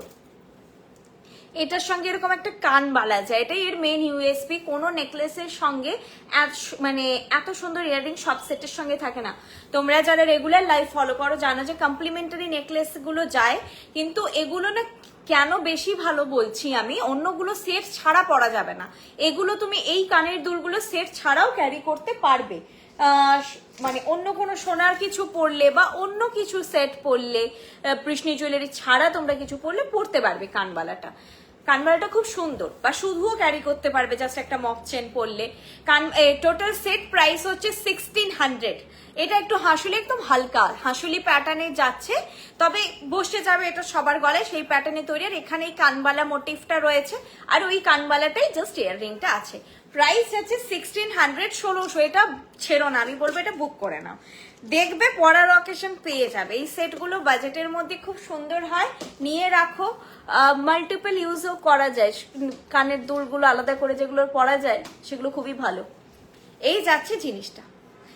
Speaker 1: এটার সঙ্গে এরকম একটা কান বালা যায়, এটাই এর মেন ইউএসপি। কোনো নেকলেসের সঙ্গে মানে এত সুন্দর ইয়াররিং সব সেটের সঙ্গে থাকে না। তোমরা যারা রেগুলার লাইফ ফলো করো জানো যে কমপ্লিমেন্টারি নেকলেস গুলো যায়, কিন্তু এগুলো না কেন বেশি ভালো বলছি আমি, অন্যগুলো সেট ছাড়া পরা যাবে না, এগুলো তুমি এই কানের দুলগুলো সেট ছাড়াও ক্যারি করতে পারবে। মানে অন্য কোনো সোনার কিছু পরলে বা অন্য কিছু সেট পরলে, কৃষ্ণী জুয়েলারি ছাড়া তোমরা কিছু পরলে পরতে পারবে কানবালাটা। কানবালাটা খুব সুন্দর, বা শুধুও ক্যারি করতে পারবে জাস্ট একটা মক চেন পরলে। টোটাল সেট প্রাইস হচ্ছে 1600। এটা একটু হাসুলি, একদম হালকা হাসুলি প্যাটার্নে যাচ্ছে, তবে বসে যাবে এটা সবার গলায়, সেই প্যাটার্নে তৈরি। আর এখানে এই কানবালা মোটিভটা রয়েছে, আর ওই কানবালাটাই জাস্ট ইয়াররিংটা আছে। প্রাইস আছে 1600, 1600। এটা ছেড়ো না, আমি বলবো এটা বুক করে নাও, দেখবে পরার অকেশন পেয়ে যাবে। এই সেটগুলো বাজেটের মধ্যে খুব সুন্দর হয়, নিয়ে রাখো, মাল্টিপল ইউজও করা যায়। কানের দুলগুলো আলাদা করে যেগুলো পরা যায় সেগুলো খুবই ভালো। এই যাচ্ছে জিনিসটা,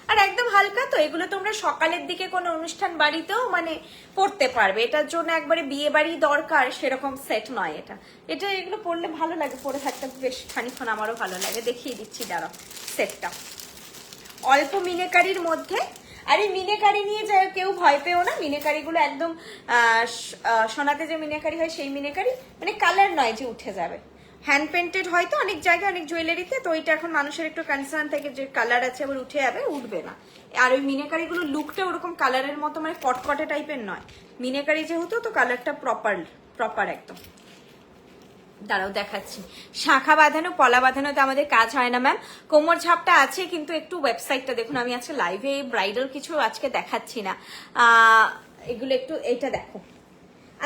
Speaker 1: আর একদম হালকা, তো এগুলো তোমরা সকালের দিকে কোনো অনুষ্ঠান বাড়িতেও মানে পড়তে পারবে। এটার জন্য একবারে বিয়ে বাড়ি দরকার সেরকম সেট নয় এটা। এটা এগুলো পরলে ভালো লাগে, পরে থাকতে বেশ খানিক্ষণ, আমারও ভালো লাগে। দেখিয়ে দিচ্ছি দাঁড়াও সেটটা, অল্প মিনেকারির মধ্যে। আর এই মিনেকারি নিয়ে যা কেউ ভয় পেও না, মিনেকারিগুলো একদম সোনাতে যে মিনেকারি হয় সেই মিনেকারি, মানে কালার নয় যে উঠে যাবে। হ্যান্ড পেন্টেড হয়তো অনেক জায়গায় অনেক জুয়েলারিতে, তো ওইটা এখন মানুষের একটু কনসার্ন থেকে যে কালার আছে আবার উঠে যাবে, উঠবে না। আর ওই মিনেকারিগুলো লুকটা ওরকম কালারের মতো মানে কটকটে টাইপের নয়, মিনেকারি যেহেতু, তো কালারটা প্রপার একদম। দাঁড়াও দেখাচ্ছি। শাখা বাঁধানো পলা বাঁধানোতে আমাদের কাজ হয় না ম্যাম, কোমর ঝাপটা আছে, কিন্তু একটু ওয়েবসাইটটা দেখুন। আমি আজকে লাইভে ব্রাইডাল কিছু আজকে দেখাচ্ছি না, এগুলো একটু এইটা দেখো।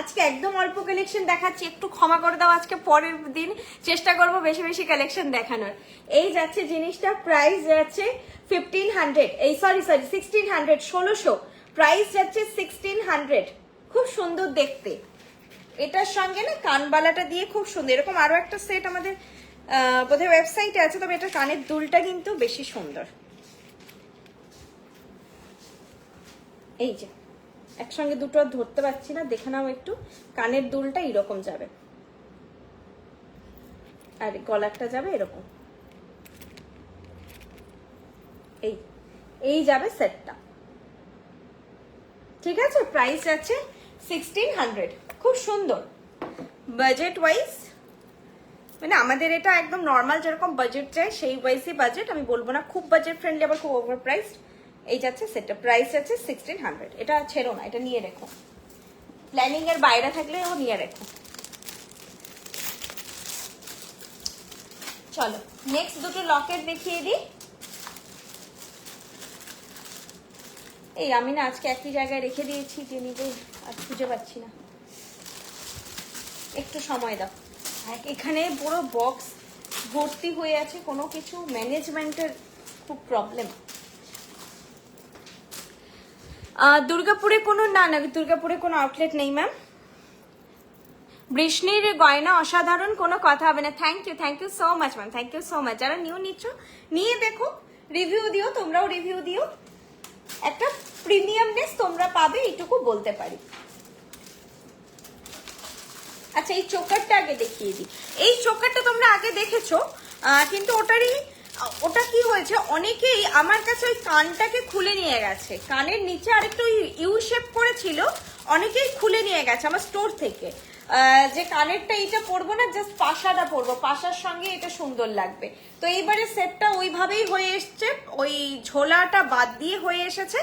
Speaker 1: আজকে একদম অল্প কালেকশন দেখাচ্ছি, একটু ক্ষমা করে দাও, আজকে পরের দিন চেষ্টা করবো বেশি বেশি কালেকশন দেখানোর। এই যাচ্ছে জিনিসটা, প্রাইস যাচ্ছে 1500, এই সরি 1600, 1600। প্রাইস যাচ্ছে 1600, খুব সুন্দর দেখতে। এটার সঙ্গে না কানবালাটা দিয়ে খুব সুন্দর, এরকম আরো একটা সেট আমাদের বোধহয় ওয়েবসাইটে আছে, তবে এটা কানের দুলটা কিন্তু বেশি সুন্দর। এই যে একসঙ্গে দুটো ধরতে পারছি না, দেখে নাও একটু। কানের দুলটা এরকম যাবে, আর গলাটা যাবে এরকম। এই যাবে সেটটা, ঠিক আছে। প্রাইস আছে 1600, খুব সুন্দর বাজেট ওয়াইজ। মানে আমাদের এটা একদম নর্মাল যেরকম বাজেট চাই সেই ওয়াইজই বাজেট, আমি বলবো না খুব বাজেট ফ্রেন্ডলি আবার খুব ওভার প্রাইস। এই যাচ্ছে সেটটা, প্রাইস আছে 1600। এটা ছেড়ো না, এটা নিয়ে রেখো, প্ল্যানিং এর বাইরে থাকলে ও নিয়ে রেখো। চলো নেক্সট দুটো লকেট দেখিয়ে দিই। এই আমি না আজকে একই জায়গায় রেখে দিয়েছি যে নিজে আর খুঁজে পাচ্ছি না, একটু সময় দাও। এখানে পুরো বক্স ভর্তি হয়ে আছে, কোনো কিছু ম্যানেজমেন্টের খুব প্রবলেম। দুর্গাপুরে কোনো না দুর্গাপুরে কোনো আউটলেট নেই ম্যাম। বৃষ্ণির গয়না অসাধারণ, কোনো কথা হবে না। Thank you so much ma'am, thank you so much. যারা নিউ নিচ্ছ নিয়ে দেখো, রিভিউ দিও, তোমরাও রিভিউ দিও, একটা প্রিমিয়ামনেস তোমরা পাবে, এইটুকু বলতে পারি। আচ্ছা এই চোকারটা আগে দেখিয়ে দিই। এই চোকারটা তোমরা আগে দেখেছো, কিন্তু ওটা কি হয়েছে, অনেকেই আমার কাছে ওই কানটাকে খুলে নিয়ে গেছে, কানের নিচে আরেকটু ইউ শেপ করেছিল, অনেকেই খুলে নিয়ে গেছে আমার স্টোর থেকে, যে কানেরটা এইটা পরবো না, জাস্ট পাশাটা পরবো, পাশার সঙ্গে এটা সুন্দর লাগবে। তো এইবারে সেটটা ওইভাবেই হয়ে এসছে, ওই ঝোলাটা বাদ দিয়ে হয়ে এসেছে,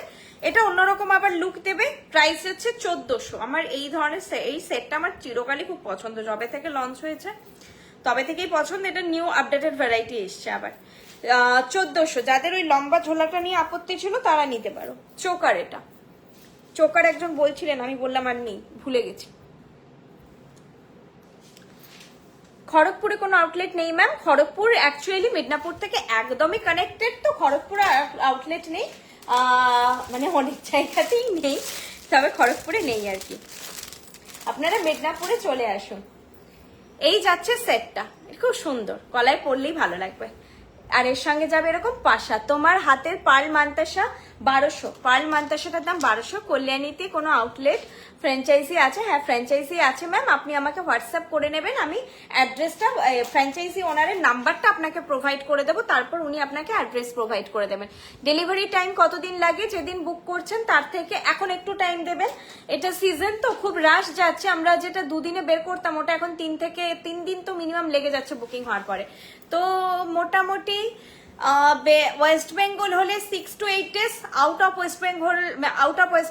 Speaker 1: এটা অন্যরকম আবার লুক দেবে। প্রাইস হচ্ছে 1400। আমার এই ধরনের এই সেটটা আমার চিরকালই খুব পছন্দ, যবে থেকে লঞ্চ হয়েছে তবে থেকেই পছন্দ। এটা নিউ আপডেটেড ভ্যারাইটি এসছে আবার। 1400। যাদের ওই লম্বা ঝোলাটা নিয়ে আপত্তি ছিল তারা নিতে পারো। চোকার, এটা চোকার একজন বলছিলেন, আমি বললাম আর নেই, ভুলে গেছি। খড়গপুরে কোনো আউটলেট নেই ম্যাম। খড়গপুর অ্যাকচুয়ালি মিদনাপুর থেকে একদমই কানেক্টেড, তো খড়গপুরে আউটলেট নেই, মানে অনেক জায়গাতেই নেই, তবে খড়গপুরে নেই আর কি। আপনারা মিদনাপুরে চলে আসুন। এই যাচ্ছে সেটটা, খুব সুন্দর, গলায় পরলেই ভালো লাগবে। আর এর সঙ্গে যাবে এরকম পাশা, তোমার হাতের পার্ল মান্তাসা 1200 পার্ল মান্তাসাটার দাম 1200। কল্যাণীতে কোনো আউটলেট ফ্র্যাঞ্চাইজি আছে? হ্যাঁ ফ্র্যাঞ্চাইজি আছে ম্যাম, আপনি আমাকে হোয়াটসঅ্যাপ করে নেবেন, আমি অ্যাড্রেসটা ফ্র্যাঞ্চাইজি ওনারের নাম্বারটা আপনাকে প্রোভাইড করে দেবো, তারপর উনি আপনাকে অ্যাড্রেস প্রোভাইড করে দেবেন। ডেলিভারি টাইম কতদিন লাগে? যেদিন বুক করছেন তার থেকে এখন একটু টাইম দেবেন, এটা সিজন তো খুব রাশ যাচ্ছে, আমরা যেটা দুদিনে বের করতাম ওটা এখন 3 দিন তো মিনিমাম লেগে যাচ্ছে বুকিং হওয়ার পরে। তো মোটামুটি ওয়েস্ট বেঙ্গল হলে 6 to 8 days, out of West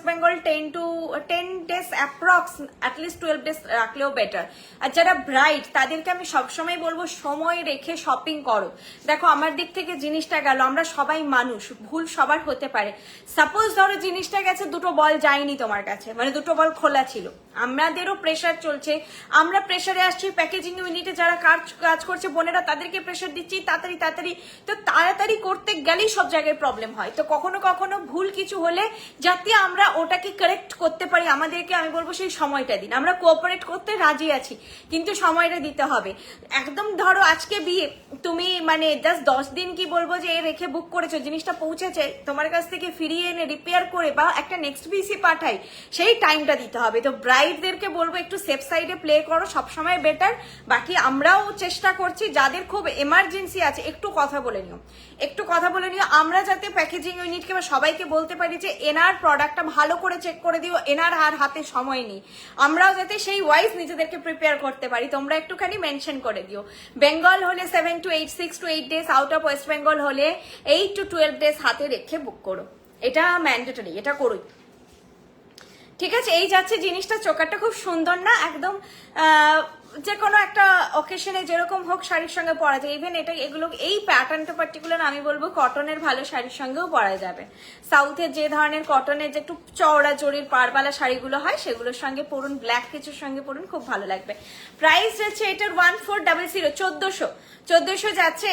Speaker 1: Bengal 10 days approx, at least 12 days রাখলেও বেটার। আর যারা ব্রাইড তাদেরকে আমি সবসময় বলবো সময় রেখে শপিং করো। দেখো আমার দিক থেকে জিনিসটা গেল, আমরা সবাই মানুষ, ভুল সবার হতে পারে। সাপোজ ধরো জিনিসটা গেছে, দুটো বল যায়নি তোমার কাছে, মানে দুটো বল খোলা ছিল, আমাদেরও প্রেশার চলছে, আমরা প্রেশারে আসছি, প্যাকেজিং ইউনিটে যারা কাজ করছে বোনেরা তাদেরকে প্রেশার দিচ্ছি তাড়াতাড়ি, তো তাড়াতাড়ি করতে গেলেই সব জায়গায় প্রবলেম হয়। তো কখনো কখনো ভুল কিছু হলে যাতে আমরা ওটাকে কারেক্ট করতে পারি, আমাদেরকে আমি বলবো সেই সময়টা দিন। আমরা কোঅপারেট করতে রাজি আছি, কিন্তু সময়টা দিতে হবে। একদম ধরো আজকে বিয়ে, তুমি মানে জাস্ট 10 দিন কি বলবো যে রেখে বুক করেছো, জিনিসটা পৌঁছেছে, তোমার কাছ থেকে ফিরিয়ে এনে রিপেয়ার করে বা একটা নেক্সট পিসি পাঠাই, সেই টাইমটা দিতে হবে। তো ব্রাইডদেরকে বলবো একটু সেফ সাইডে প্লে করো, সবসময় বেটার। বাকি আমরাও চেষ্টা করছি, যাদের খুব এমার্জেন্সি আছে একটু কথা বলে নিও, আমরা যাতে প্যাকেজিং ইউনিটকে বা সবাইকে বলতে পারি যে এনার প্রোডাক্টটা ভালো করে চেক করে দিও, এনার আর হাতে সময় নেই, আমরাও যাতে সেই ওয়াইজ নিজেদেরকে প্রিপেয়ার করতে পারি, তোমরা একটুখানি মেনশন করে দিও। বেঙ্গল হলে 7 to 8, 6 to 8 days, out of West Bengal হলে 8 to 12 days হাতে রেখে বুক করো, এটা ম্যান্ডেটরি, এটা করোই। ঠিক আছে, এই যাচ্ছে জিনিসটা, চোকারটা খুব সুন্দর না একদম, যে কোনো একটা অকেশনে যেরকম হোক শাড়ির সঙ্গে পরা যায়। ইভেন এগুলো এই প্যাটার্নটা পার্টিকুলার আমি বলবো কটনের ভালো শাড়ির সঙ্গেও পরা যাবে। সাউথের যে ধরনের কটনের যে একটু চওড়া জরির পাড়বালা শাড়িগুলো হয় সেগুলোর সঙ্গে পরুন, ব্ল্যাক কিছুর সঙ্গে পরুন, খুব ভালো লাগবে। প্রাইস যাচ্ছে এটার 1400, 1400 যাচ্ছে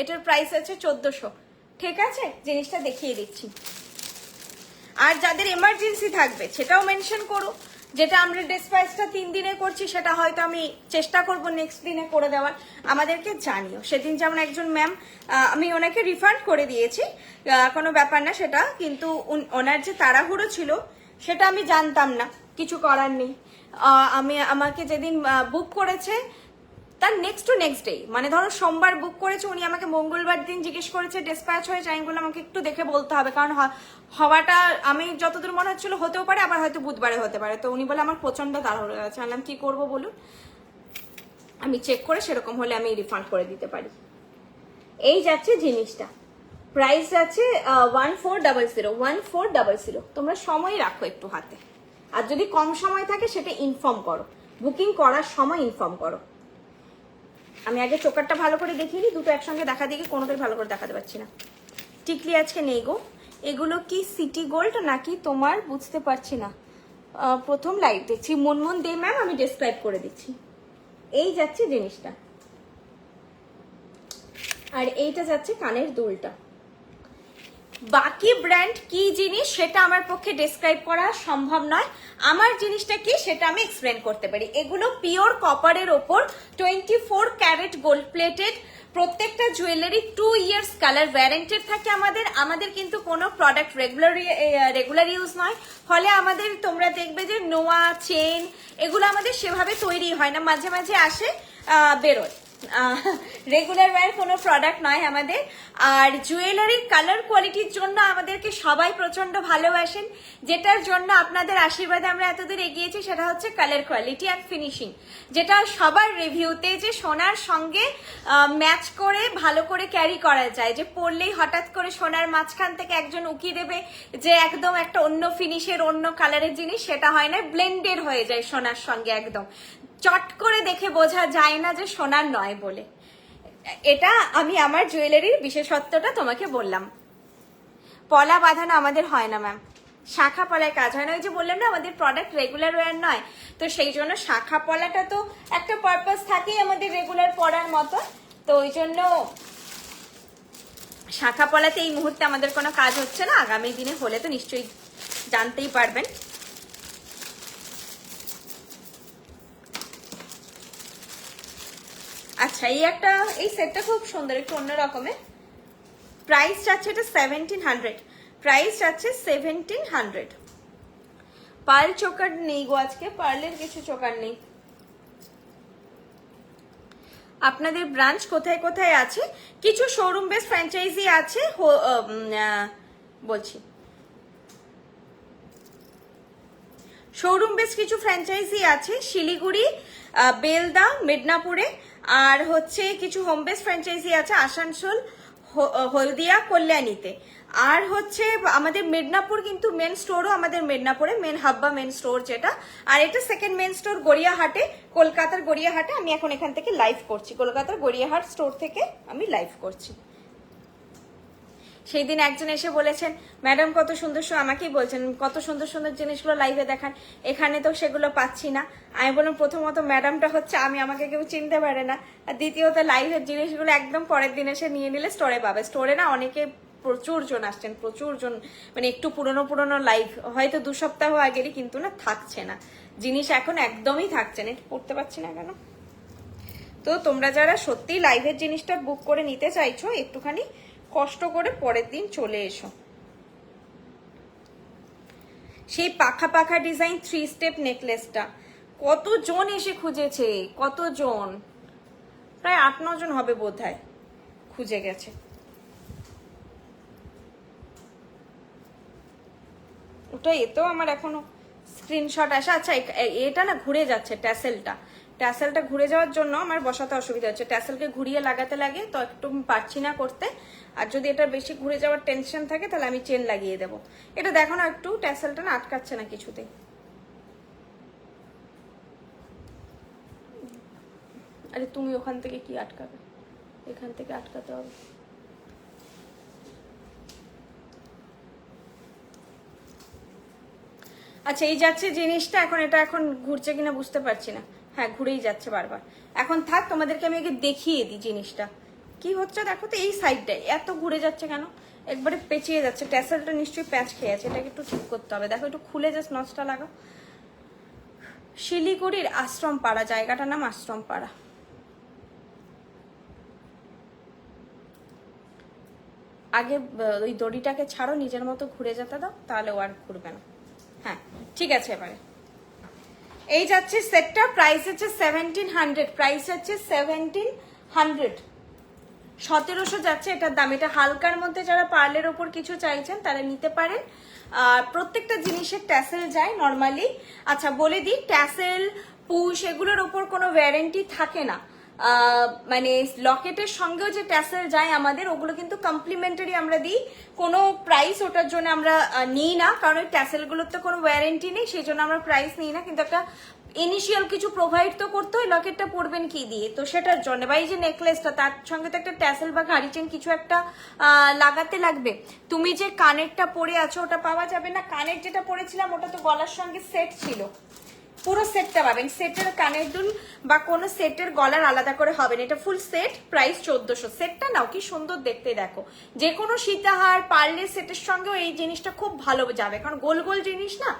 Speaker 1: এটার প্রাইস আছে 1400। ঠিক আছে, জিনিসটা দেখিয়ে দিচ্ছি। আর যাদের এমার্জেন্সি থাকবে সেটাও মেনশন করো, যেটা আমরা ডিসপ্যাচটা 3 দিনে করছি সেটা হয়তো আমি চেষ্টা করব নেক্সট দিনে করে দেওয়ার, আমাদেরকে জানিও। সেদিন যেমন একজন ম্যাম, আমি ওনাকে রিফান্ড করে দিয়েছি, কোনো ব্যাপার না সেটা, কিন্তু ওনার যে তাড়াহুড়ো ছিল সেটা আমি জানতাম না, কিছু করার নেই। আমাকে যেদিন বুক করেছে তার নেক্সট টু নেক্সট ডে, মানে ধরো সোমবার বুক করেছে, উনি আমাকে মঙ্গলবার দিন জিজ্ঞেস করেছে ডিসপ্যাচ হয়েছে, আমি বললাম আমাকে একটু দেখে বলতে হবে, কারণ হওয়াটা আমি যতদূর মনে হচ্ছিল হতেও পারে, আবার হয়তো বুধবারে হতে পারে। তো উনি বলে আমার প্রচন্ড তাড়াহুড়ো হয়ে গেছে, বললাম কি করবো বলুন, আমি চেক করে সেরকম হলে আমি রিফান্ড করে দিতে পারি। এই যাচ্ছে জিনিসটা, প্রাইস যাচ্ছে 1400। তোমরা সময় রাখো একটু হাতে, আর যদি কম সময় থাকে সেটা ইনফর্ম করো, বুকিং করার সময় ইনফর্ম করো। আমি আগে চোকারটা ভালো করে দেখিয়ে নিই, দুটো একসঙ্গে দেখা দেখি কোনোটাই ভালো করে দেখাতে পারছি না। টিকলি আজকে নেই গো, এগুলো কি সিটি গোল্ড নাকি তোমার বুঝতে পারছি না, প্রথম লাইভ দেখছি। মনমন দে ম্যাম, আমি ডেসক্রাইব করে দিচ্ছি। এই যাচ্ছে জিনিসটা, আর এইটা যাচ্ছে কানের দুলটা। বাকি ব্র্যান্ড কি জিনিস সেটা আমার পক্ষে ডেসক্রাইব করা সম্ভব নয়, আমার জিনিসটা কি সেটা আমি এক্সপ্লেন করতে পারি। এগুলো পিওর কপারের ওপর 24 ক্যারেট গোল্ড প্লেটেড, প্রত্যেকটা জুয়েলারি 2 years কালার ওয়ারেন্টেড থাকে আমাদের কিন্তু কোনো প্রোডাক্ট রেগুলার ইউজ নয়, ফলে আমাদের তোমরা দেখবে যে নোয়া চেন এগুলো আমাদের সেভাবে তৈরি হয় না, মাঝে মাঝে আসে বেরোয়, রেগুলার ওয়্যার কোনো প্রোডাক্ট নয় আমাদের। আর জুয়েলারির কালার কোয়ালিটির জন্য আমাদেরকে সবাই প্রচন্ড ভালোবাসেন, যেটার জন্য আপনাদের আশীর্বাদে আমরা এতদূর এগিয়েছি, সেটা হচ্ছে কালার কোয়ালিটি অ্যান্ড ফিনিশিং, যেটা সবার রিভিউতে যে সোনার সঙ্গে ম্যাচ করে ভালো করে ক্যারি করা যায়, যে পরলেই হঠাৎ করে সোনার মাঝখান থেকে একজন উকি দেবে যে একদম একটা অন্য ফিনিশের অন্য কালারের জিনিস, সেটা হয় না, ব্লেন্ডেড হয়ে যায় সোনার সঙ্গে, একদম চট করে দেখে বোঝা যায় না যে সোনার নয় বলে। এটা আমি আমার জুয়েলারির বিশেষত্বটা তোমাকে বললাম। পলা বাঁধানো আমাদের হয় না ম্যাম, শাখা পলায় কাজ হয় না, ওই যে বললাম না আমাদের প্রোডাক্ট রেগুলার ওয়্যার নয়, তো সেই জন্য শাখা পলাটা তো একটা পারপাস থাকেই আমাদের রেগুলার পরার মতো, তো ওই জন্য শাখা পলাতে এই মুহূর্তে আমাদের কোনো কাজ হচ্ছে না, আগামী দিনে হলে তো নিশ্চয়ই জানতেই পারবেন। আচ্ছা, এই সেটটা খুব সুন্দর, একটু অন্য রকমের, প্রাইস যাচ্ছে এটা 1700, প্রাইস যাচ্ছে 1700। পার্ল চোকার নেই গো আজকে, পার্লের কিছু চোকার নেই। আপনাদের ব্রাঞ্চ কোথায় কোথায় আছে? কিছু শোরুম বেস ফ্র্যাঞ্চাইজি আছে, বলছি শোরুম বেস কিছু ফ্র্যাঞ্চাইজি আছে শিলিগুড়ি, বেলদা, মিদনাপুরে, আর হচ্ছে কিছু হোম বেস ফ্র্যাঞ্চাইজি আছে আসানসোল, হলদিয়া, কল্যাণীতে। আর হচ্ছে আমাদের মিদনাপুর কিন্তু মেন স্টোরও আমাদের মিদনাপুরে, মেন হাব্বা মেন স্টোর যেটা। আর এটা সেকেন্ড মেন স্টোর গড়িয়াহাটে, কলকাতার গড়িয়াহাটে। আমি এখন এখান থেকে লাইভ করছি, কলকাতার গড়িয়াহাট স্টোর থেকে আমি লাইভ করছি। সেই দিন একজন এসে বলেছেন ম্যাডাম কত সুন্দর, আমাকেই বলছেন কত সুন্দর সুন্দর জিনিসগুলো লাইভে দেখান, এখানে তো সেগুলো পাচ্ছি না। আমি বললাম প্রথমত ম্যাডামটা হচ্ছে আমি, আমাকে কেউ চিনতে পারে না, আর দ্বিতীয়ত লাইভের জিনিসগুলো একদম পরের দিন এসে নিয়ে নিলে স্টোরে পাবে। স্টোরে না অনেকে প্রচুর জন আসছেন, প্রচুর জন, মানে একটু পুরনো পুরনো লাইভ হয়তো 2 সপ্তাহ আগেরই, কিন্তু না থাকছে না জিনিস, এখন একদমই থাকছে না। পড়তে পারছি না কেন। তো তোমরা যারা সত্যি লাইভের জিনিসটা বুক করে নিতে চাইছো একটুখানি কষ্ট করে পরের দিন চলে এসো। সেই পাখা পাখা ডিজাইন 3 স্টেপ নেকলেসটা কতজন এসে খুঁজেছে, কতজন, প্রায় 8-9 জন হবে বোধহয় খুঁজে গেছে। ওটা এতেও আমার এখনো স্ক্রিনশট আসে। আচ্ছা এটা না ঘুরে যাচ্ছে, ট্যাসেলটা ঘুরে যাওয়ার জন্য আমার বসাতে অসুবিধা হচ্ছে, ট্যাসেলকে ঘুরিয়ে লাগাতে লাগে তো একটু পারছি না করতে। আর যদি এটা বেশি ঘুরে যাওয়ার টেনশন থাকে তাহলে আমি চেন লাগিয়ে দেবো। এটা দেখো না একটু ট্যাসেলটা না আটকাচ্ছে না কিছুতেই। আরে তুমি ওখান থেকে কি আটকাবে, এখান থেকে আটকাতে হবে। আচ্ছা এই যাচ্ছে জিনিসটা, এখন এটা এখন ঘুরছে কিনা বুঝতে পারছি না। হ্যাঁ ঘুরেই যাচ্ছে বারবার। এখন থাক, তোমাদেরকে আমি আগে দেখিয়ে দিই জিনিসটা কি হচ্ছে। দেখো তো এই সাইডটায় এত ঘুরে যাচ্ছে কেন, একবারে পেঁচিয়ে যাচ্ছে। ট্যাসেলটা নিশ্চয়ই প্যাঁচ খেয়ে আছে, এটাকে একটু ঠিক করতে হবে। দেখো একটু খুলে জাস্ট নচটা লাগা। শিলিগুড়ির আশ্রম পাড়া, জায়গাটার নাম আশ্রম পাড়া। আগে ওই দড়িটাকে ছাড়ো, নিজের মতো ঘুরে যেতে দাও, তাহলে ও আর ঘুরবে না। হ্যাঁ ঠিক আছে। এবারে এই যাচ্ছে সেটটা, প্রাইস হচ্ছে 1700, প্রাইস হচ্ছে 1700, 1700 যাচ্ছে এটার দাম। এটা হালকার মধ্যে যারা পার্লের ওপর কিছু চাইছেন তারা নিতে পারেন। প্রত্যেকটা জিনিসের ট্যাসেল যায় নর্মালি। আচ্ছা বলে দিই, ট্যাসেল পুশ এগুলোর ওপর কোনো ওয়ারেন্টি থাকে না। মানে লকেটের সঙ্গেও যে ট্যাসেল যায় আমাদের, ওগুলো কিন্তু কমপ্লিমেন্টারি আমরা দিই, কোনো প্রাইস ওটার জন্য আমরা নিই না, কারণ ওই ট্যাসেলগুলোর তো কোনো ওয়ারেন্টি নেই, সেই জন্য আমরা প্রাইস নিই না। কিন্তু একটা ইনিশিয়াল কিছু প্রোভাইড তো করতে হয়, লকেটটা পরবেন কি দিয়ে, তো সেটার জন্য। বা এই যে নেকলেসটা, তার সঙ্গে তো একটা ট্যাসেল বা ঘাড়ি চেন কিছু একটা লাগাতে লাগবে। তুমি যে কানেরটা পরে আছো ওটা পাওয়া যাবে না, কানের যেটা পরেছিলাম ওটা তো গলার সঙ্গে সেট ছিল, পুরো সেটটা পাবেন। সেটের কানের দুল বা কোনো সেটের গলার আলাদা করে হবে না, এটা ফুল সেট, প্রাইস 1400। সেটটা নাও কি সুন্দর দেখতে, দেখো যে কোনো সীতাহার পার্লের সেটের সঙ্গেও এই জিনিসটা খুব ভালো যাবে, কারণ গোল গোল জিনিস না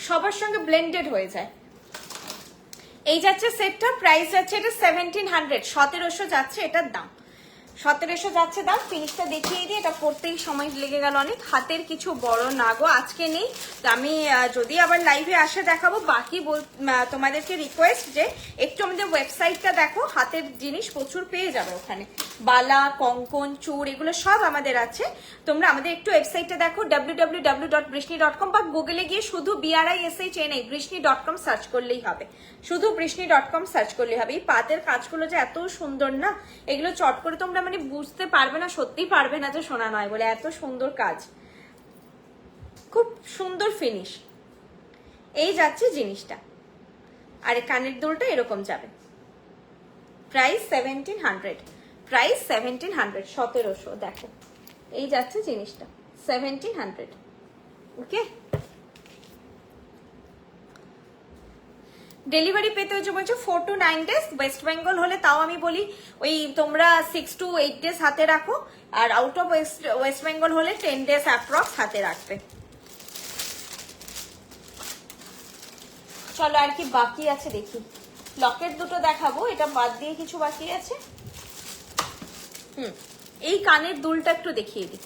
Speaker 1: সবার সঙ্গে ব্লেন্ডেড হয়ে যায়। এই যাচ্ছে সেটটা, প্রাইস যাচ্ছে এটা 1700, 1700 যাচ্ছে এটার দাম, 1700 যাচ্ছে দাম। ফিনিশটা দেখিয়ে দিই, এটা পড়তেই সময় লেগে গেল অনেক। হাতের কিছু বড় না গো আজকে নেই, আমি যদি আবার লাইভে আসে দেখাবো। বাকি তোমাদেরকে রিকোয়েস্ট যে একটু আমাদের ওয়েবসাইটটা দেখো, হাতের জিনিস প্রচুর পেয়ে যাবে ওখানে, বালা, কঙ্কন, চূড় এগুলো সব আমাদের আছে। তোমরা আমাদের একটু ওয়েবসাইটটা দেখো, www.brisni.com, বা গুগলে গিয়ে শুধু BRISHNI brisni.com সার্চ করলেই হবে, শুধু brisni.com সার্চ করলেই হবে। এই পাতের কাজগুলো যে এত সুন্দর না, এগুলো চট করে তোমরা মানে বুঝতে পারবে না, সত্যি পারবে না যে সোনা নয় বলে, এত সুন্দর কাজ, খুব সুন্দর ফিনিশ। এই যাচ্ছে জিনিসটা, আর কানের দুলটা এরকম যাবে। Price 1700, price 1700, 1700। দেখো এই যাচ্ছে জিনিসটা 1700। ওকে, ডেলিভারি পেতে হচ্ছে বলছো 4 to 9 days। ওয়েস্ট বেঙ্গল হলে তাও আমি বলি ওই তোমরা 6 to 8 days হাতে রাখো, আর আউট অফ ওয়েস্ট বেঙ্গল হলে 10 days অ্যাপ্রক্স হাতে রাখবে। চলো আর কি বাকি আছে দেখি, লকেট দুটো দেখাবো, এটা বাদ দিয়ে কিছু বাকি আছে। এই কানের দুলটা একটু দেখিয়ে দিই।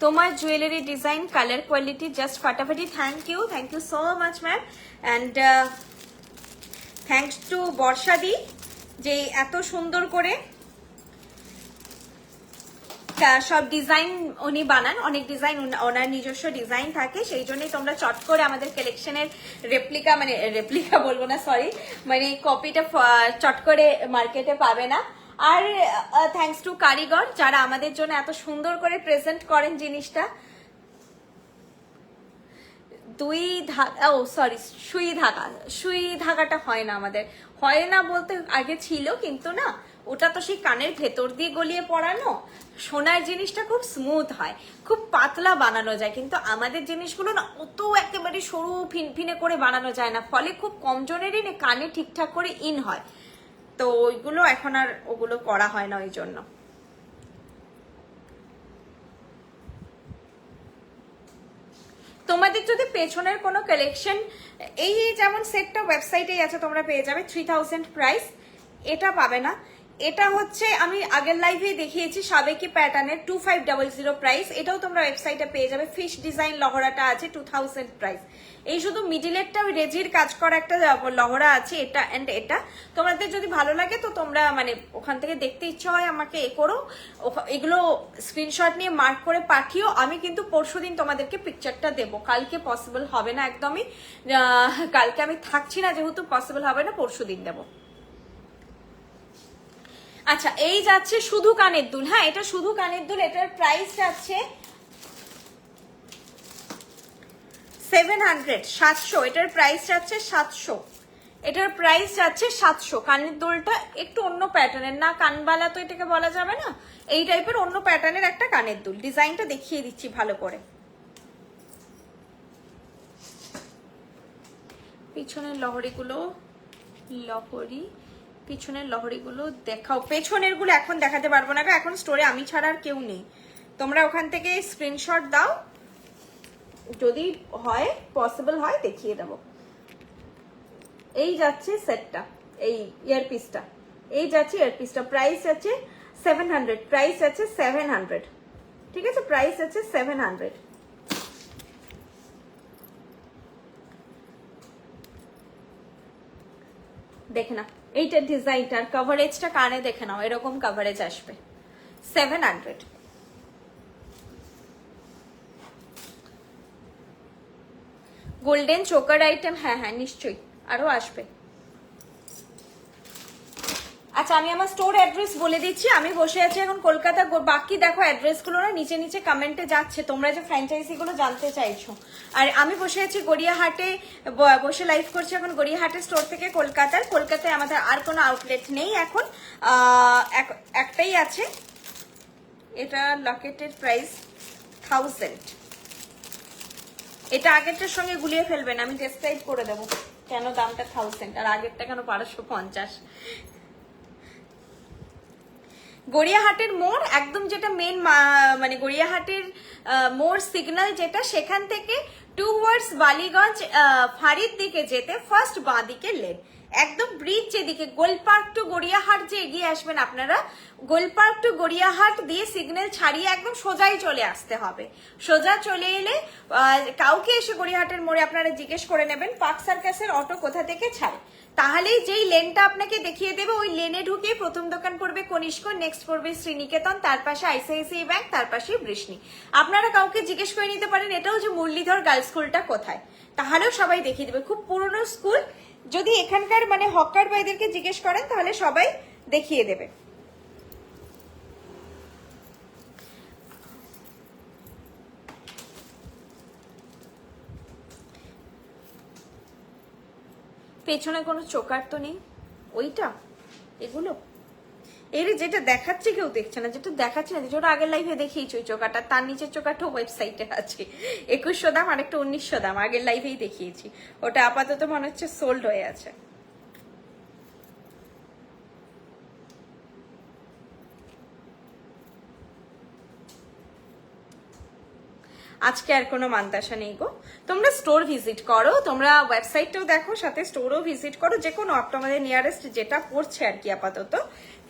Speaker 1: তোমার jewellery design colour quality just ফাটাফাটি। Thank you so much ma'am. And thanks to বর্ষাদি যে এত সুন্দর করে সব ডিজাইন উনি বানান। অনেক ডিজাইন ওনার নিজস্ব ডিজাইন থাকে, সেই জন্যই তোমরা চট করে আমাদের কালেকশনের রেপ্লিকা বলবো না, সরি, মানে কপিটা চট করে মার্কেটে পাবে না। আর থ্যাংকস টু কারিগর যারা আমাদের জন্য এত সুন্দর করে প্রেজেন্ট করেন জিনিসটা। সুই ধাগাটা হয় না আমাদের, হয় না বলতে আগে ছিল, কিন্তু না, ওটা তো সেই কানের ভেতর দিয়ে গলিয়ে পড়ানো। সোনার জিনিসটা খুব স্মুথ হয়, খুব পাতলা বানানো যায়, কিন্তু আমাদের জিনিসগুলো না অত একেবারে সরু ফিনফিনে করে বানানো যায় না, ফলে খুব কম জনেরই না কানে ঠিকঠাক করে ইন হয়। তো ওইগুলো এখন আর ওগুলো করা হয় না, ওই জন্য। তোমাদের যদি পেছনের কোনো কালেকশন, এই যেমন সেটটা ওয়েবসাইটেই আছে, তোমরা পেয়ে যাবে 3000 প্রাইস। এটা পাবে না, এটা হচ্ছে আমি আগের লাইভে দেখিয়েছি সাবেকি প্যাটার্নের 2500 প্রাইস। এটাও তোমরা ওয়েবসাইটে পেয়ে যাবে। ফিশ ডিজাইন লহরাটা আছে 2000 প্রাইস। এই শুধু মিডিলেরটা ওই রেজির কাজ করা একটা লহরা আছে, এটা এন্ড এটা। তোমাদের যদি ভালো লাগে তো তোমরা মানে ওখান থেকে দেখতে ইচ্ছা হয় আমাকে করো, এগুলো স্ক্রিনশট নিয়ে মার্ক করে পাঠিও। আমি কিন্তু পরশুদিন তোমাদেরকে পিকচারটা দেবো, কালকে পসিবল হবে না একদমই। কালকে আমি থাকছি না, যেহেতু পসিবল হবে না, পরশুদিন দেবো। আচ্ছা, এই যাচ্ছে শুধু কানের দুল। হ্যাঁ, এটা শুধু কানের দুল। এটার প্রাইস যাচ্ছে 700, 700। এটার প্রাইস যাচ্ছে 700। এটার প্রাইস যাচ্ছে 700। কানের দুলটা একটু অন্য প্যাটার্নের, না কানবালা তো এটাকে বলা যাবে না, এই টাইপের অন্য প্যাটার্নের একটা কানের দুল। ডিজাইনটা দেখিয়ে দিচ্ছি ভালো করে। পিছনের লহরিগুলো, পিছনের লহরিগুলো দেখাও। পেছনের গুলো এখন দেখাতে পারবো না, এখন স্টোরে আমি ছাড়া আর কেউ নেই। তোমরা ওখান থেকে স্ক্রিনশট দাও, যদি হয় পসিবল হয় দেখিয়ে দেবো। এই যাচ্ছে সেটটা, এই ইয়ারপিসটা, এই যাচ্ছে ইয়ারপিসটা। প্রাইস আছে 700, প্রাইস আছে 700, ঠিক আছে, প্রাইস আছে 700। দেখে না এইটা ডিজাইনটার কভারেজটা, কানে দেখে নাও, এরকম কভারেজ আসবে 700। গোল্ডেন চোকার আইটেম, হ্যাঁ হ্যাঁ নিশ্চয়ই আরো আসবে। আচ্ছা, আমি আমার স্টোর অ্যাড্রেস বলে দিচ্ছি। আমি বসে আছি এখন কলকাতা, বাকি দেখো অ্যাড্রেস গুলো না নিচে নিচে কমেন্টে যাচ্ছে, তোমরা যে ফ্র্যাঞ্চাইজি গুলো জানতে চাইছো। আর আমি বসে আছি গড়িয়াহাটে, বসে লাইভ করছি এখন গড়িয়াহাটের স্টোর থেকে কলকাতায় আমাদের আর কোনো আউটলেট নেই এখন, একটাই আছে। এটা লকেটের প্রাইস 1000। এটা আগেরটার সঙ্গে গুলিয়ে ফেলবেন, আমি ডেসক্রাইব করে দেবো কেন দামটা 1000 আর আগেরটা কেন 1250। গড়িয়াহাটের মোড় একদম, যেটা মেন মানে গড়িয়াহাটের মোড় সিগন্যাল যেটা, সেখান থেকে টুয়ার্ডস বালিগঞ্জ ফাঁড়ির দিকে যেতে ফার্স্ট বাঁ দিকে লেন, একদম ব্রিজ যেদিকে গোলপার্ক টু গড়িয়াহাট যে এগিয়ে আসবেন আপনারা, গোলপার্ক টু গড়িয়াহাট দিয়ে সিগন্যাল ছাড়িয়ে একদম সোজাই চলে আসতে হবে। সোজা চলে এলে কাউকে এসে গড়িয়াহাটের মোড়ে আপনারা জিজ্ঞেস করে নেবেন পার্ক সার্কাসের অটো কোথা থেকে ছাড়ে, তাহলেই যেই লেনটা আপনাকে দেখিয়ে দেবে ওই লেনে ঢুকে প্রথম দোকান পড়বে কনিষ্ক, নেক্সট পড়বে শ্রীনিকেতন, তার পাশে আইসিআইসিআই ব্যাংক, তার পাশে বৃষ্ণি। আপনারা কাউকে জিজ্ঞেস করে নিতে পারেন এটাও যে মুরলীধর গার্লস স্কুলটা কোথায়, তাহলেও সবাই দেখিয়ে দেবে। খুব পুরনো স্কুল, যদি এখানকার মানে হকার ভাইদেরকে জিজ্ঞেস করেন তাহলে সবাই দেখিয়ে দেবে। পেছনে কোনো চোকার তো নেই, ওইটা এগুলো এর যেটা দেখাচ্ছে কেউ দেখছে না, যেটা দেখাচ্ছে না, যেটা আগের লাইভে দেখিয়েছি ওই চোকাটা, তার নিচের চোকাটা ওয়েবসাইটে আছে 2100 দাম, আর একটা 1900 দাম, আগের লাইভেই দেখিয়েছি। ওটা আপাতত মনে হচ্ছে সোল্ড হয়ে আছে। আজকে আর কোনো মান্তাসা নেই গো। তোমরা স্টোর ভিজিট করো, তোমরা ওয়েবসাইটটাও দেখো, সাথে স্টোরও ভিজিট করো, যে কোনো তোমাদের নিয়ারেস্ট যেটা পড়ছে আর কি আপাতত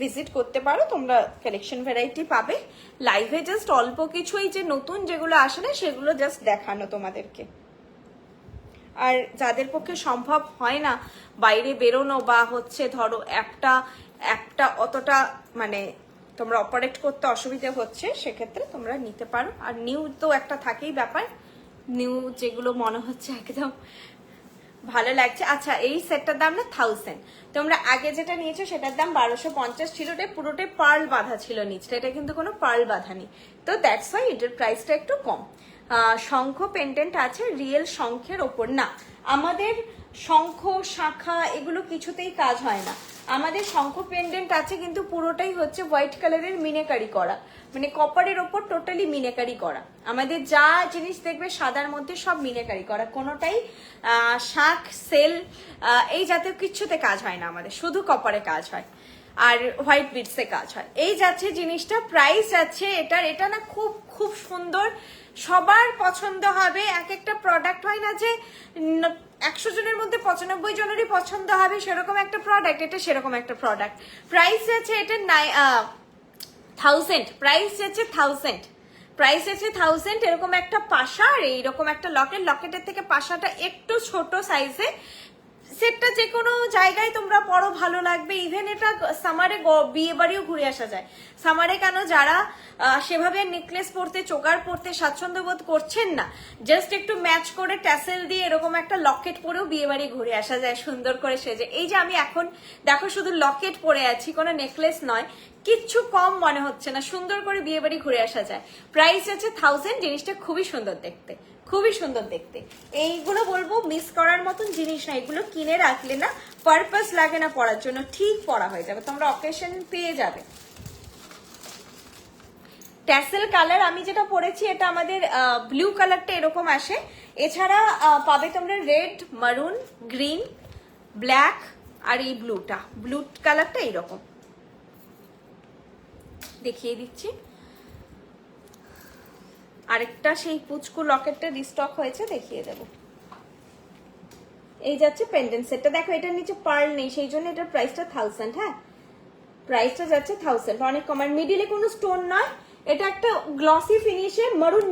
Speaker 1: ভিজিট করতে পারো, তোমরা কালেকশন ভ্যারাইটি পাবে। লাইভে জাস্ট অল্প কিছুই যে নতুন যেগুলো আসে না সেগুলো জাস্ট দেখানো তোমাদেরকে। আর যাদের পক্ষে সম্ভব হয় না বাইরে বেরোনো বা হচ্ছে ধরো অ্যাপটা অতটা মানে তোমরা অপারেট করতে অসুবিধা হচ্ছে, সেক্ষেত্রে তোমরা নিতে পারো। আর নিউ তো একটা থাকেই ব্যাপার, নিউ যেগুলো মনে হচ্ছে একদম ভালো লাগছে। আচ্ছা, এই সেটটার দাম না 1000। তোমরা আগে যেটা নিয়েছো সেটার দাম 1250 ছিল, এটা পুরোটাই পার্ল বাঁধা ছিল নিচটা, এটা কিন্তু কোনো পার্ল বাঁধা নেই, তো দ্যাটস ওয়াই এটার প্রাইসটা একটু কম। শঙ্খ পেন্ডেন্ট আছে, রিয়েল শঙ্খের ওপর না, আমাদের শঙ্খ শাখা এগুলো কিছুতেই কাজ হয় না। আমাদের শঙ্খ পেন্ডেন্ট আছে কিন্তু পুরোটাই হচ্ছে হোয়াইট কালারের মিনেকারি করা, মানে কপারের ওপর টোটালি মিনেকারি করা। আমাদের যা জিনিস দেখবে সাদার মধ্যে সব মিনেকারি করা, কোনোটাই শাঁখ সেল এই জাতীয় কিচ্ছুতে কাজ হয় না আমাদের, শুধু কপারে কাজ হয় আর হোয়াইট বিটসে কাজ হয়। এই যাচ্ছে জিনিসটা, প্রাইস যাচ্ছে এটার, এটা না খুব খুব সুন্দর, সবার পছন্দ হবে। এক একটা প্রোডাক্ট হয় না যে 100 জনের মধ্যে 95 জনেরই পছন্দ হবে সেরকম একটা প্রোডাক্ট, এটা সেরকম একটা প্রোডাক্ট। প্রাইস যাচ্ছে এটা 1000, প্রাইস যাচ্ছে 1000, প্রাইস আছে 1000। এরকম একটা পাশা আর এইরকম একটা লকেটের থেকে পাশাটা একটু ছোট সাইজে, সেটটা যে কোনো জায়গায় তোমরা পরো ভালো লাগবে। ইভেন এটা সামারে বিয়ে বাড়িও ঘুরে আসা যায়। সামারে কেন যারা সেভাবে নেকলেস পরতে চোকার পরতে স্বাচ্ছন্দ্য বোধ করছেন না, জাস্ট একটু ম্যাচ করে ট্যাসেল দিয়ে এরকম একটা লকেট পরেও বিয়ে বাড়ি ঘুরে আসা যায় সুন্দর করে সেজে। এই যে আমি এখন দেখো শুধু লকেট পরে আছি, কোনো নেকলেস নয়, কিচ্ছু কম মনে হচ্ছে না, সুন্দর করে বিয়ে বাড়ি ঘুরে আসা যায়। প্রাইস আছে 1000, জিনিসটা খুবই সুন্দর দেখতে, খুবই সুন্দর দেখতে। এইগুলো বলবো মিস করার মতন জিনিস না, এগুলো কিনে রাখলে না পারপাস লাগে না পরার জন্য, ঠিক পরা হয়ে যাবে, তোমরা অকেশন পেয়ে যাবে। ট্যাসেল কালার আমি যেটা পরেছি এটা আমাদের ব্লু কালারটা এরকম আসে, এছাড়া পাবে তোমরা রেড, মারুন, গ্রিন, ব্ল্যাক আর এই ব্লুটা, ব্লু কালারটা এইরকম দেখিয়ে দিচ্ছি। আরেকটা সেই পুচকু লকেটটা রিস্টক হয়েছে, দেখিয়ে দেবো। এই যাচ্ছে পেন্ডেন্ট সেটটা, দেখো এটার নিচে পার্ল নেই সেই জন্য এটার প্রাইসটা 1000। হ্যাঁ, প্রাইসটা যাচ্ছে 1000, অনেক কম। আর মিডিলে কোনো স্টোন নয়, এটা একটা গ্লসি ফিনিশে মারুন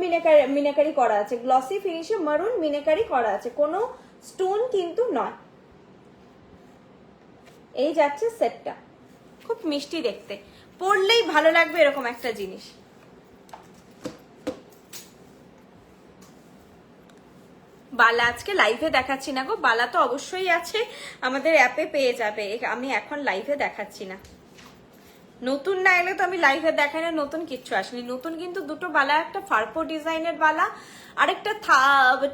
Speaker 1: মিনাকারি করা আছে, গ্লসি ফিনিশে মারুন মিনাকারি করা আছে, কোনো স্টোন কিন্তু নয়। এই যাচ্ছে সেটটা, খুব মিষ্টি দেখতে, পরলেই ভালো লাগবে এরকম একটা জিনিস। বালা আজকে লাইভে দেখাচ্ছি না গো, বালা তো অবশ্যই আছে আমাদের অ্যাপে পেয়ে যাবে, আমি এখন লাইভে দেখাচ্ছি না। নতুন না এলে তো আমি লাইভে দেখাই না, নতুন কিচ্ছু আসেনি। নতুন কিন্তু দুটো বালা, একটা ফারপো ডিজাইনের বালা আর একটা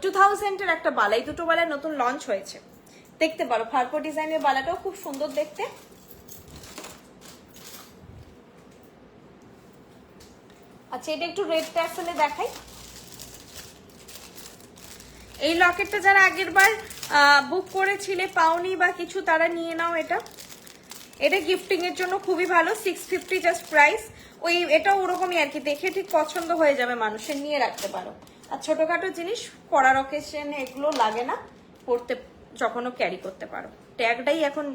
Speaker 1: 2000 এর একটা বালা, এই দুটো বালা নতুন লঞ্চ হয়েছে, দেখতে পারো। ফারপো ডিজাইনের বালাটাও খুব সুন্দর দেখতে। আচ্ছা, এটা একটু রেড ট্যাসেলে দেখাই। এই লকেটটা যারা আগের বার বুক করেছিলে পাওনি বা কিছু, তারা নিয়ে নাও। এটা গিফটিং এর জন্য খুবই ভালো, 650 জাস্ট প্রাইস। ওই এটা ওরকমই আর কি, দেখে ঠিক পছন্দ হয়ে যাবে মানুষের, নিয়ে রাখতে পারো। আর ছোটখাটো জিনিস পরার অকেশনে এগুলো লাগে না, পড়তে যখনও ক্যারি করতে পারো। ট্যাগটাই এখন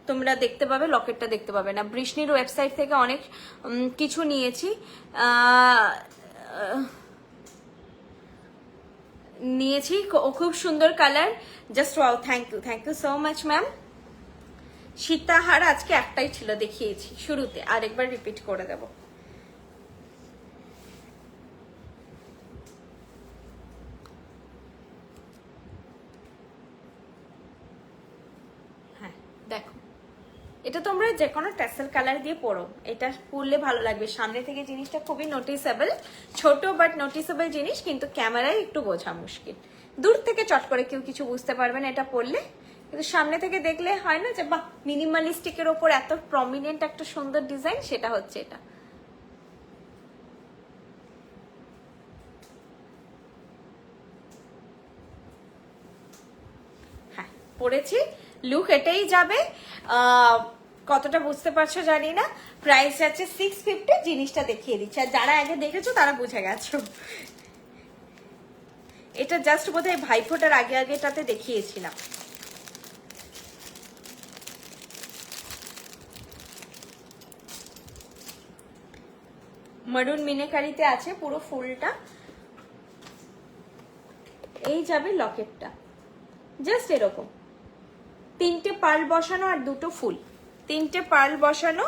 Speaker 1: তোমরা দেখতে পাবে, লকেটটা দেখতে পাবে না। বৃষ্ণির ওয়েবসাইট থেকে অনেক কিছু নিয়েছি, খুব সুন্দর colour, just wow, thank you so much ma'am. সীতাহার আজকে একটাই ছিল, দেখিয়েছি শুরুতে, আরেকবার রিপিট করে দেব। হ্যাঁ দেখো, এটা তোমরা যে কোনো ট্যাসেল কালার দিয়ে পরো, এটা পরলে ভালো লাগবে। সামনে থেকে জিনিসটা খুবই নোটিসেবল, ছোট বাট নোটিসেবল জিনিস, কিন্তু ক্যামেরায় একটু বোঝা মুশকিল। দূর থেকে চট করে কেউ কিছু বুঝতে পারবে না এটা পরলে, কিন্তু সামনে থেকে দেখলে হয় না যে বাহ, মিনিমালিস্টিকের ওপর এত প্রমিনেন্ট একটা সুন্দর ডিজাইন, সেটা হচ্ছে এটা। হ্যাঁ পরেছি, লুক এটাই যাবে। কতটা বুঝতে পারছো জানি না। প্রাইস আছে 650, জিনিসটা দেখিয়ে দিচ্ছি, আর যারা আগে দেখেছো তারা বুঝে গেছো। এটা জাস্ট বোধহয় ভাইফোঁটার আগে আগেটাতে দেখিয়েছিলাম। মারুন মিনেকারিতে আছে পুরো ফুলটা। এই যাবে লকেটটা, জাস্ট এরকম 3টে পার্ল বসানো আর 2টো ফুল, 3টে পার্ল বসানো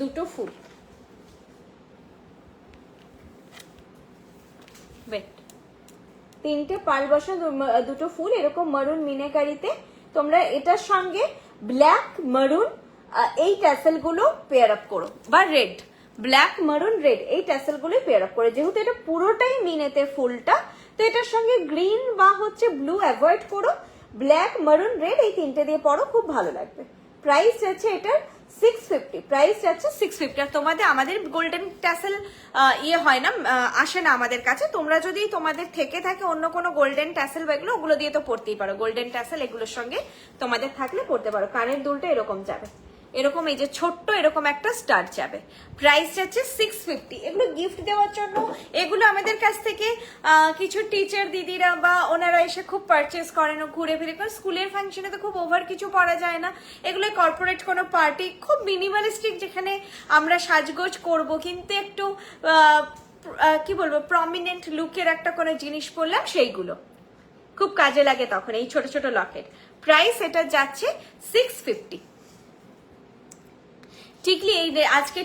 Speaker 1: 2টো ফুল। ওয়েট, 3টে পার্ল বসানো 2টো ফুল এরকম মারুন মিনেকারিতে। তোমরা এটার সঙ্গে ব্ল্যাক মারুন এই ট্যাসেল গুলো পেয়ার আপ করো, বা রেড, ব্ল্যাক মারুন রেড এই ট্যাসেল গুলো পেয়ার আপ করে। যেহেতু এটা পুরোটাই মিনেতে ফুলটা, তো এটার সঙ্গে গ্রিন বা হচ্ছে ব্লু অ্যাভয়েড করো, ব্ল্যাক মারুন রেড এই 3টে দিয়ে পরো, খুব ভালো লাগবে। প্রাইস আছে এটার 650, প্রাইস আছে 650। আর তোমাদের আমাদের গোল্ডেন ট্যাসেল ইয়ে হয় না, আসে না আমাদের কাছে। তোমরা যদি তোমাদের থেকে থাকে অন্য কোনো গোল্ডেন ট্যাসেল বা এগুলো, ওগুলো দিয়ে তো পড়তেই পারো। গোল্ডেন ট্যাসেল এগুলোর সঙ্গে তোমাদের থাকলে পড়তে পারো। কানের দুলটা এরকম যাবে, এরকম এই যে ছোট্ট এরকম একটা স্টার যাবে। প্রাইস যাচ্ছে 650। এগুলো গিফট দেওয়ার জন্য, এগুলো আমাদের কাছ থেকে কিছু টিচার দিদিরা বা ওনারা এসে খুব পারচেস করেন ঘুরে ফিরে, কারণ স্কুলের ফাংশনে তো খুব ওভার কিছু পরা যায় না। এগুলো কর্পোরেট কোনো পার্টি, খুব মিনিমালিস্টিক, যেখানে আমরা সাজগোজ করব কিন্তু একটু কি বলবো প্রমিনেন্ট লুকের একটা কোনো জিনিস পরলাম, সেইগুলো খুব কাজে লাগে তখন এই ছোট ছোট লকেট। প্রাইস এটা যাচ্ছে 650। টিকলি, এই আজকে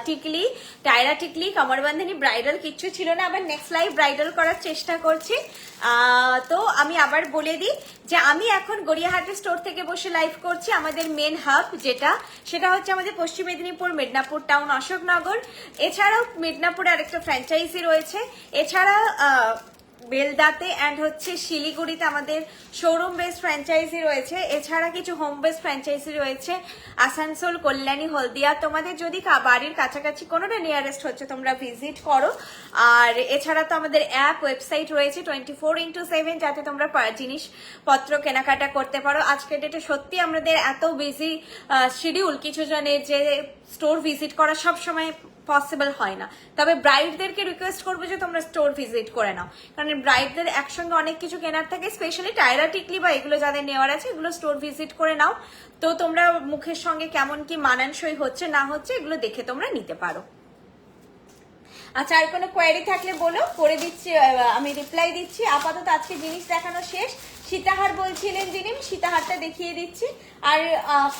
Speaker 1: টিকলি টায়রা টিকলি কমরবন্ধনী ব্রাইডাল কিচ্ছু ছিল না, আবার নেক্সট লাইভ ব্রাইডাল করার চেষ্টা করছি। তো আমি আবার বলে দিই যে আমি এখন গড়িয়াহাটের স্টোর থেকে বসে লাইভ করছি। আমাদের মেন হাব সেটা হচ্ছে আমাদের পশ্চিম মেদিনীপুর, মেদিনীপুর টাউন, অশোকনগর। এছাড়াও মেদিনীপুরে আরেকটা ফ্র্যাঞ্চাইজি রয়েছে। এছাড়া বেলদাতে অ্যান্ড হচ্ছে শিলিগুড়িতে আমাদের শোরুম বেস ফ্র্যাঞ্চাইজি রয়েছে। এছাড়া কিছু হোম বেস ফ্র্যাঞ্চাইজি রয়েছে আসানসোল, কল্যাণী, হলদিয়া। তোমাদের যদি বাড়ির কাছাকাছি কোনোটা নিয়ারেস্ট হচ্ছে তোমরা ভিজিট করো। আর এছাড়া তো আমাদের অ্যাপ, ওয়েবসাইট রয়েছে 24x7, যাতে তোমরা জিনিসপত্র কেনাকাটা করতে পারো। আজকের ডেটে সত্যি আমাদের এত বিজি শিডিউল, কিছু জনের যে স্টোর ভিজিট করা সব সময় পসিবল হয় না। তবে ব্রাইডদেরকে রিকোয়েস্ট করবো যে তোমরা স্টোর ভিজিট করে নাও, কারণ ব্রাইডদের একসঙ্গে অনেক কিছু কেনার থাকে। স্পেশালি টায়রা টিকলি বা এগুলো যাদের নেওয়ার আছে, এগুলো স্টোর ভিজিট করে নাও। তো তোমরা মুখের সঙ্গে কেমন কি মানানসই হচ্ছে না হচ্ছে এগুলো দেখে তোমরা নিতে পারো। আচ্ছা, আর কোনো কোয়ারি থাকলে বলো, করে দিচ্ছি, আমি রিপ্লাই দিচ্ছি। আপাতত আজকে জিনিস দেখানো শেষ। সীতাহার বলছিলেন যিনি, আমি সীতাহারটা দেখিয়ে দিচ্ছি। আর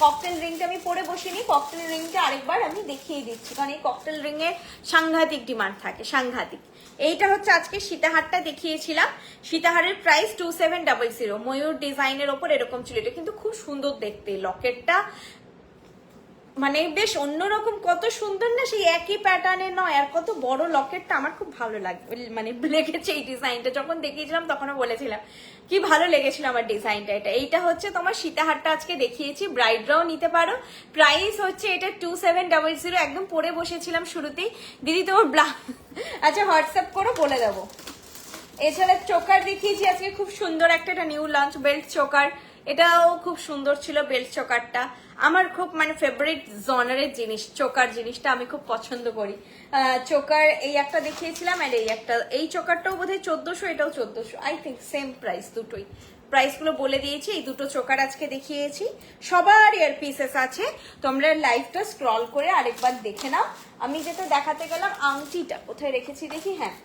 Speaker 1: ককটেল রিংটা আমি পরে বসিনি, ককটেল রিংটা আরেকবার আমি দেখিয়ে দিচ্ছি, কারণ এই ককটেল রিং এর সাংঘাতিক ডিমান্ড থাকে, সাংঘাতিক। এইটা হচ্ছে আজকে সীতাহারটা দেখিয়েছিলাম। সীতাহারের প্রাইস 2700, ময়ূর ডিজাইনের ওপর এরকম ছিল। এটা কিন্তু খুব সুন্দর দেখতে, লকেটটা মানে বেশ অন্যরকম, কত সুন্দর না, সেই একই প্যাটার্নের নয়, আর কত বড় লকেটটা। আমার খুব ভালো মানে লেগেছে এই ডিজাইনটা। যখন দেখিয়েছিলাম তখনও বলেছিলাম কি ভালো লেগেছিল আমার ডিজাইনটা। এইটা হচ্ছে তোমার সীতাহারটা আজকে দেখিয়েছি, ব্রাইডরাও নিতে পারো। প্রাইস হচ্ছে এটা 2700, একদম পরে বসেছিলাম শুরুতেই। দিদি তোমার আচ্ছা হোয়াটসঅ্যাপ করো, বলে দেবো। এছাড়া চোকার দেখিয়েছি আজকে, খুব সুন্দর একটা, এটা নিউ লঞ্চ বেল্ট চোকার, এটাও খুব সুন্দর ছিল বেল্ট চোকারটা। আমার খুব মানে ফেভারিট জনারের জিনিস চোকার, জিনিসটা আমি খুব পছন্দ করি। চোকার এই একটা দেখিয়েছিলাম, আর এই একটা, এই চোকারটাও বোধহয় 1400, এটাও 1400, আই থিঙ্ক সেম প্রাইস, দুটোই প্রাইসগুলো বলে দিয়েছি। এই দুটো চোকার আজকে দেখিয়েছি। সবার ইয়ার পিসেস আছে, তোমরা লাইভটা স্ক্রল করে আরেকবার দেখে নাও। আমি যেটা দেখাতে গেলাম, আংটিটা কোথায় রেখেছি দেখি, হ্যাঁ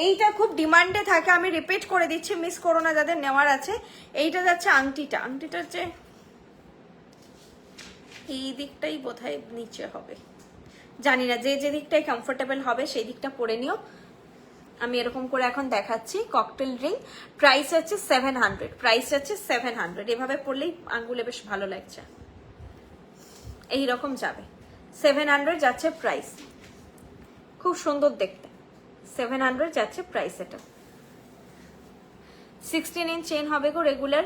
Speaker 1: এইটা খুব ডিমান্ডে থাকে, আমি রিপিট করে দিচ্ছি, মিস করো না যাদের নেওয়ার আছে। এইটা যাচ্ছে আংটিটা, আংটিটা হচ্ছে এই দিকটাই বোধহয় নিচে হবে, জানি না, যে দিকটাই কমফোর্টেবল হবে সেই দিকটা পরে নিও। আমি এরকম করে এখন দেখাচ্ছি ককটেল রিং, প্রাইস হচ্ছে 700, প্রাইস হচ্ছে 700। এভাবে পরলেই আঙ্গুলে বেশ ভালো লাগছে, এইরকম যাবে। 700 যাচ্ছে প্রাইস, খুব সুন্দর দেখতে। 700 যাচ্ছে প্রাইস। এটা 16 ইঞ্চ চেন হবে গো রেগুলার।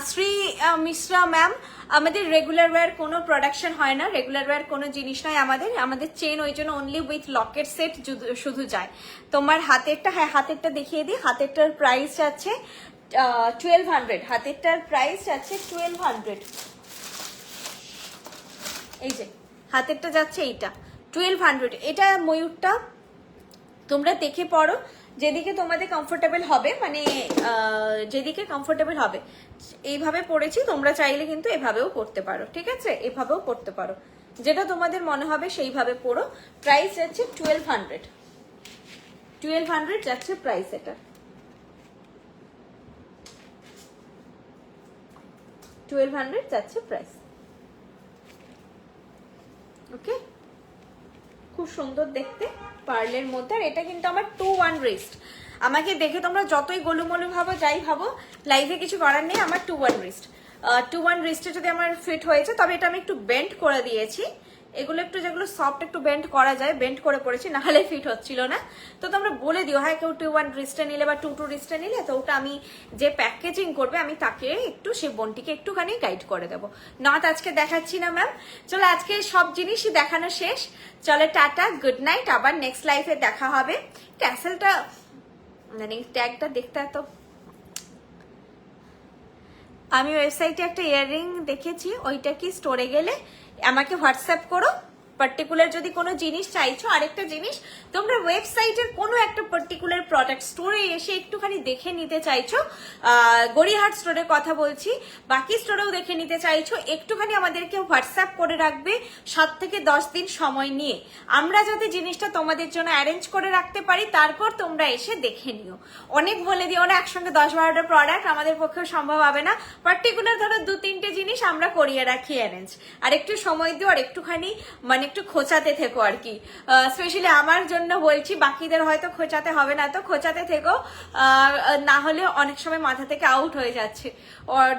Speaker 1: শ্রী মিশ্রা ম্যাম, আমাদের রেগুলার ওয়্যার কোনো প্রোডাকশন হয় না, রেগুলার ওয়্যার কোনো জিনিস নয় আমাদের চেন ওই জন্য অনলি উইথ লকেট সেট শুধু যায়। তোমার হাতেরটা, হ্যাঁ হাতেরটা দেখিয়ে দিই। হাতেরটার প্রাইস আছে 1200, হাতেরটার প্রাইস আছে 1200। এই যে হাতেরটা যাচ্ছে এইটা 1200। এটা ময়ূরটা তোমরা দেখে পড়ো, যেদিকে তোমাদের কমফোর্টেবল হবে, মানে যেদিকে কমফোর্টেবল হবে এইভাবে পরেছি, তোমরা চাইলে কিন্তু এভাবেও পরতে পারো, ঠিক আছে, এভাবেও পরতে পারো, যেটা তোমাদের মনে হবে সেইভাবে পরো। প্রাইস যাচ্ছে 1200 যাচ্ছে প্রাইস, এটা 1200 যাচ্ছে প্রাইস। ওকে, খুব সুন্দর দেখতে পার্লের মধ্যে। আর এটা কিন্তু আমার 2-1 রিস্ট। আমাকে দেখে তোমরা যতই গোলুমলু ভাবো, যাই ভাবো, লাইভে কিছু করার নেই, আমার 2-1 রিস্ট। 2-1 রিস্টে যদি আমার ফিট হয়েছে, তবে এটা আমি একটু বেন্ড করে দিয়েছি। এগুলো একটু যেগুলো সফট একটু বেন্ড করা যায়, বেন্ড করে পড়েছি, নাহলে ফিট হচ্ছিল না। তো তোমরা বলে দিও, হ্যাঁ কেউ 2-1 রিস্টে নিলে বা 2-2 রিস্টে নিলে, তো ওটা আমি যে প্যাকেজিং করবে আমি তাকে একটু সেই বোনটিকে একটুখানি গাইড করে দেবো। নট আজকে দেখাচ্ছি না ম্যাম। চলো আজকে সব জিনিসই দেখানো শেষ। চলো টাটা, গুড নাইট, আবার নেক্সট লাইফে দেখা হবে। ক্যাসেলটা মানে ট্যাগটা দেখতে এত, আমি ওয়েবসাইটে একটা ইয়াররিং দেখেছি, ওইটা কি স্টোরে গেলে আমাকে হোয়াটসঅ্যাপ করো। পার্টিকুলার যদি কোনো জিনিস চাইছো, আরেকটা জিনিস, তোমরা ওয়েবসাইটের কোনো একটা পার্টিকুলার প্রোডাক্ট স্টোরে এসে একটুখানি দেখে নিতে চাইছো, গড়িয়াহাট স্টোরের কথা বলছি, বাকি স্টোরেও দেখে নিতে চাইছো, একটুখানি আমাদেরকে হোয়াটসঅ্যাপ করে রাখবে 7 থেকে 10 দিন সময় নিয়ে, আমরা যাতে জিনিসটা তোমাদের জন্য অ্যারেঞ্জ করে রাখতে পারি, তারপর তোমরা এসে দেখে নিও। অনেক বলে দিও না একসঙ্গে 10-12টা প্রোডাক্ট, আমাদের পক্ষেও সম্ভব হবে না। পার্টিকুলার ধরো 2-3টে জিনিস আমরা করিয়ে রাখি অ্যারেঞ্জ, আর একটু সময় দিও, আর একটুখানি মানে একটু খোঁচাতে থেকো আর কি। স্পেশালি আমার জন্য বলছি, বাকিদের হয়তো খোঁচাতে হবে না, তো খোঁচাতে থেকো, না হলে অনেক সময় মাথা থেকে আউট হয়ে যাচ্ছে,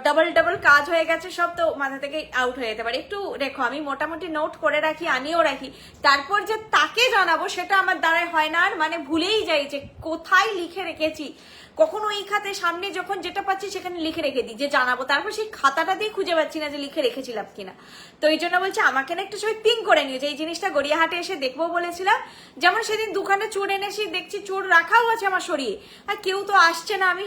Speaker 1: ডাবল কাজ হয়ে গেছে সব, তো মাথা থেকে আউট হয়ে যেতে পারে। একটু রেখো, আমি মোটামুটি নোট করে রাখি, আনিও রাখি, তারপর যে তাকে জানাবো সেটা আমার দ্বারাই হয় না, আর মানে ভুলেই যাই যে কোথায় লিখে রেখেছি। কখনো এই খাতে সামনে যখন যেটা পাচ্ছি সেখানে লিখে রেখে দিই যে জানাবো, তারপর সেই খাতাটা দিয়ে খুঁজে পাচ্ছি না যে লিখে রেখেছিলাম কিনা। তো এই জন্য বলছি আমাকে না একটু সবাই পিং করে নিও যে এই জিনিসটা গড়িয়াহাটে এসে দেখবো বলেছিলাম। যেমন সেদিন দুখানে চুড় এনেছি, দেখছি চুড় রাখাও আছে আমার সরিয়ে, আর কেউ তো আসছে না। আমি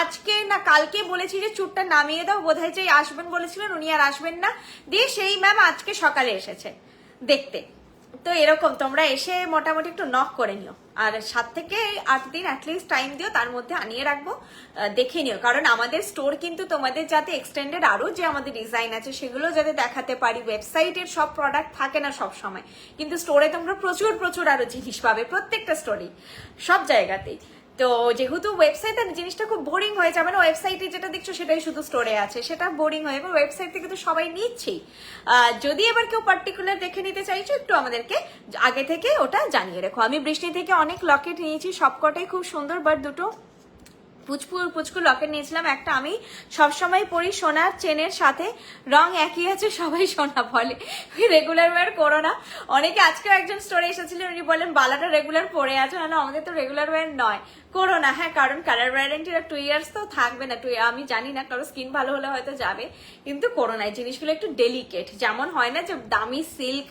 Speaker 1: আজকে না কালকে বলেছি যে চুড়টা নামিয়ে দাও, বোধহয় যে আসবেন বলেছিলেন উনি আর আসবেন না, দিয়ে সেই ম্যাম আজকে সকালে এসেছে দেখতে। তো এরকম তোমরা এসে মোটামুটি একটু নক করে নিও, আর 7 থেকে 8 দিন অ্যাটলিস্ট টাইম দিও, তার মধ্যে আনিয়ে রাখবো, দেখে নিও। কারণ আমাদের স্টোর কিন্তু তোমাদের যাতে এক্সটেন্ডেড আরো যে আমাদের ডিজাইন আছে সেগুলো যাতে দেখাতে পারি। ওয়েবসাইটের সব প্রোডাক্ট থাকে না সব সময়, কিন্তু স্টোরে তোমরা প্রচুর আরো জিনিস পাবে, প্রত্যেকটা স্টোরে সব জায়গাতেই। তো যেহেতু ওয়েবসাইট জিনিসটা খুব বোরিং হয়ে যাবে না, ওয়েবসাইটে যেটা দেখছো সেটাই শুধু স্টোরে আছে, সেটা বোরিং হয়ে যাবে। ওয়েবসাইট থেকে তো সবাই নিচ্ছেই। যদি এবার কেউ পার্টিকুলার দেখে নিতে চাইছো, একটু আমাদেরকে আগে থেকে ওটা জানিয়ে রেখো। আমি বৃষ্টি থেকে অনেক লকেট নিয়েছি, সবকটাই খুব সুন্দর, বাট দুটো পুচকু লকেট নিয়েছিলাম। একটা আমি সবসময় পরি সোনার চেনের সাথে, রং একই আছে, সবাই সোনা বলে, রেগুলার ওয়্যার করো না। অনেকে আজকেও একজন স্টোরে এসেছিলেন, উনি বলেন বালাটা রেগুলার পরে আছে, না আমাদের তো রেগুলার ওয়্যার নয়, করো না। হ্যাঁ, কারণ কালার ওয়ারেন্টিটা 2 ইয়ার্স তো থাকবে না, আমি জানি না, কারো স্কিন ভালো হলে হয়তো যাবে, কিন্তু করো না। এই জিনিসগুলো একটু ডেলিকেট, যেমন হয় না যে দামি সিল্ক,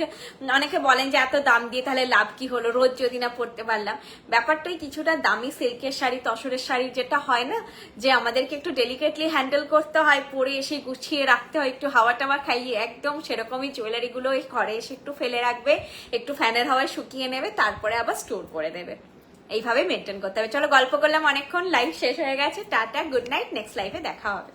Speaker 1: অনেকে বলেন যে এত দাম দিয়ে তাহলে লাভ কি হলো, রোজ যদি না পরতে পারলাম। ব্যাপারটাই কিছুটা দামি সিল্কের শাড়ি, তসরের শাড়ি যেটা হয় না যে আমাদেরকে একটু ডেলিকেটলি হ্যান্ডেল করতে হয়, পরে এসে গুছিয়ে রাখতে হয়, একটু হাওয়া টাওয়া খাইয়ে, একদম সেরকমই জুয়েলারিগুলো এই ঘরে এসে একটু ফেলে রাখবে, একটু ফ্যানের হাওয়ায় শুকিয়ে নেবে, তারপরে আবার স্টোর করে দেবে। এইভাবে মেনটেন করতে হবে। চলো গল্প করলাম অনেকক্ষণ, লাইভ শেষ হয়ে গেছে। টাটা, গুড নাইট, নেক্সট লাইভে দেখা হবে।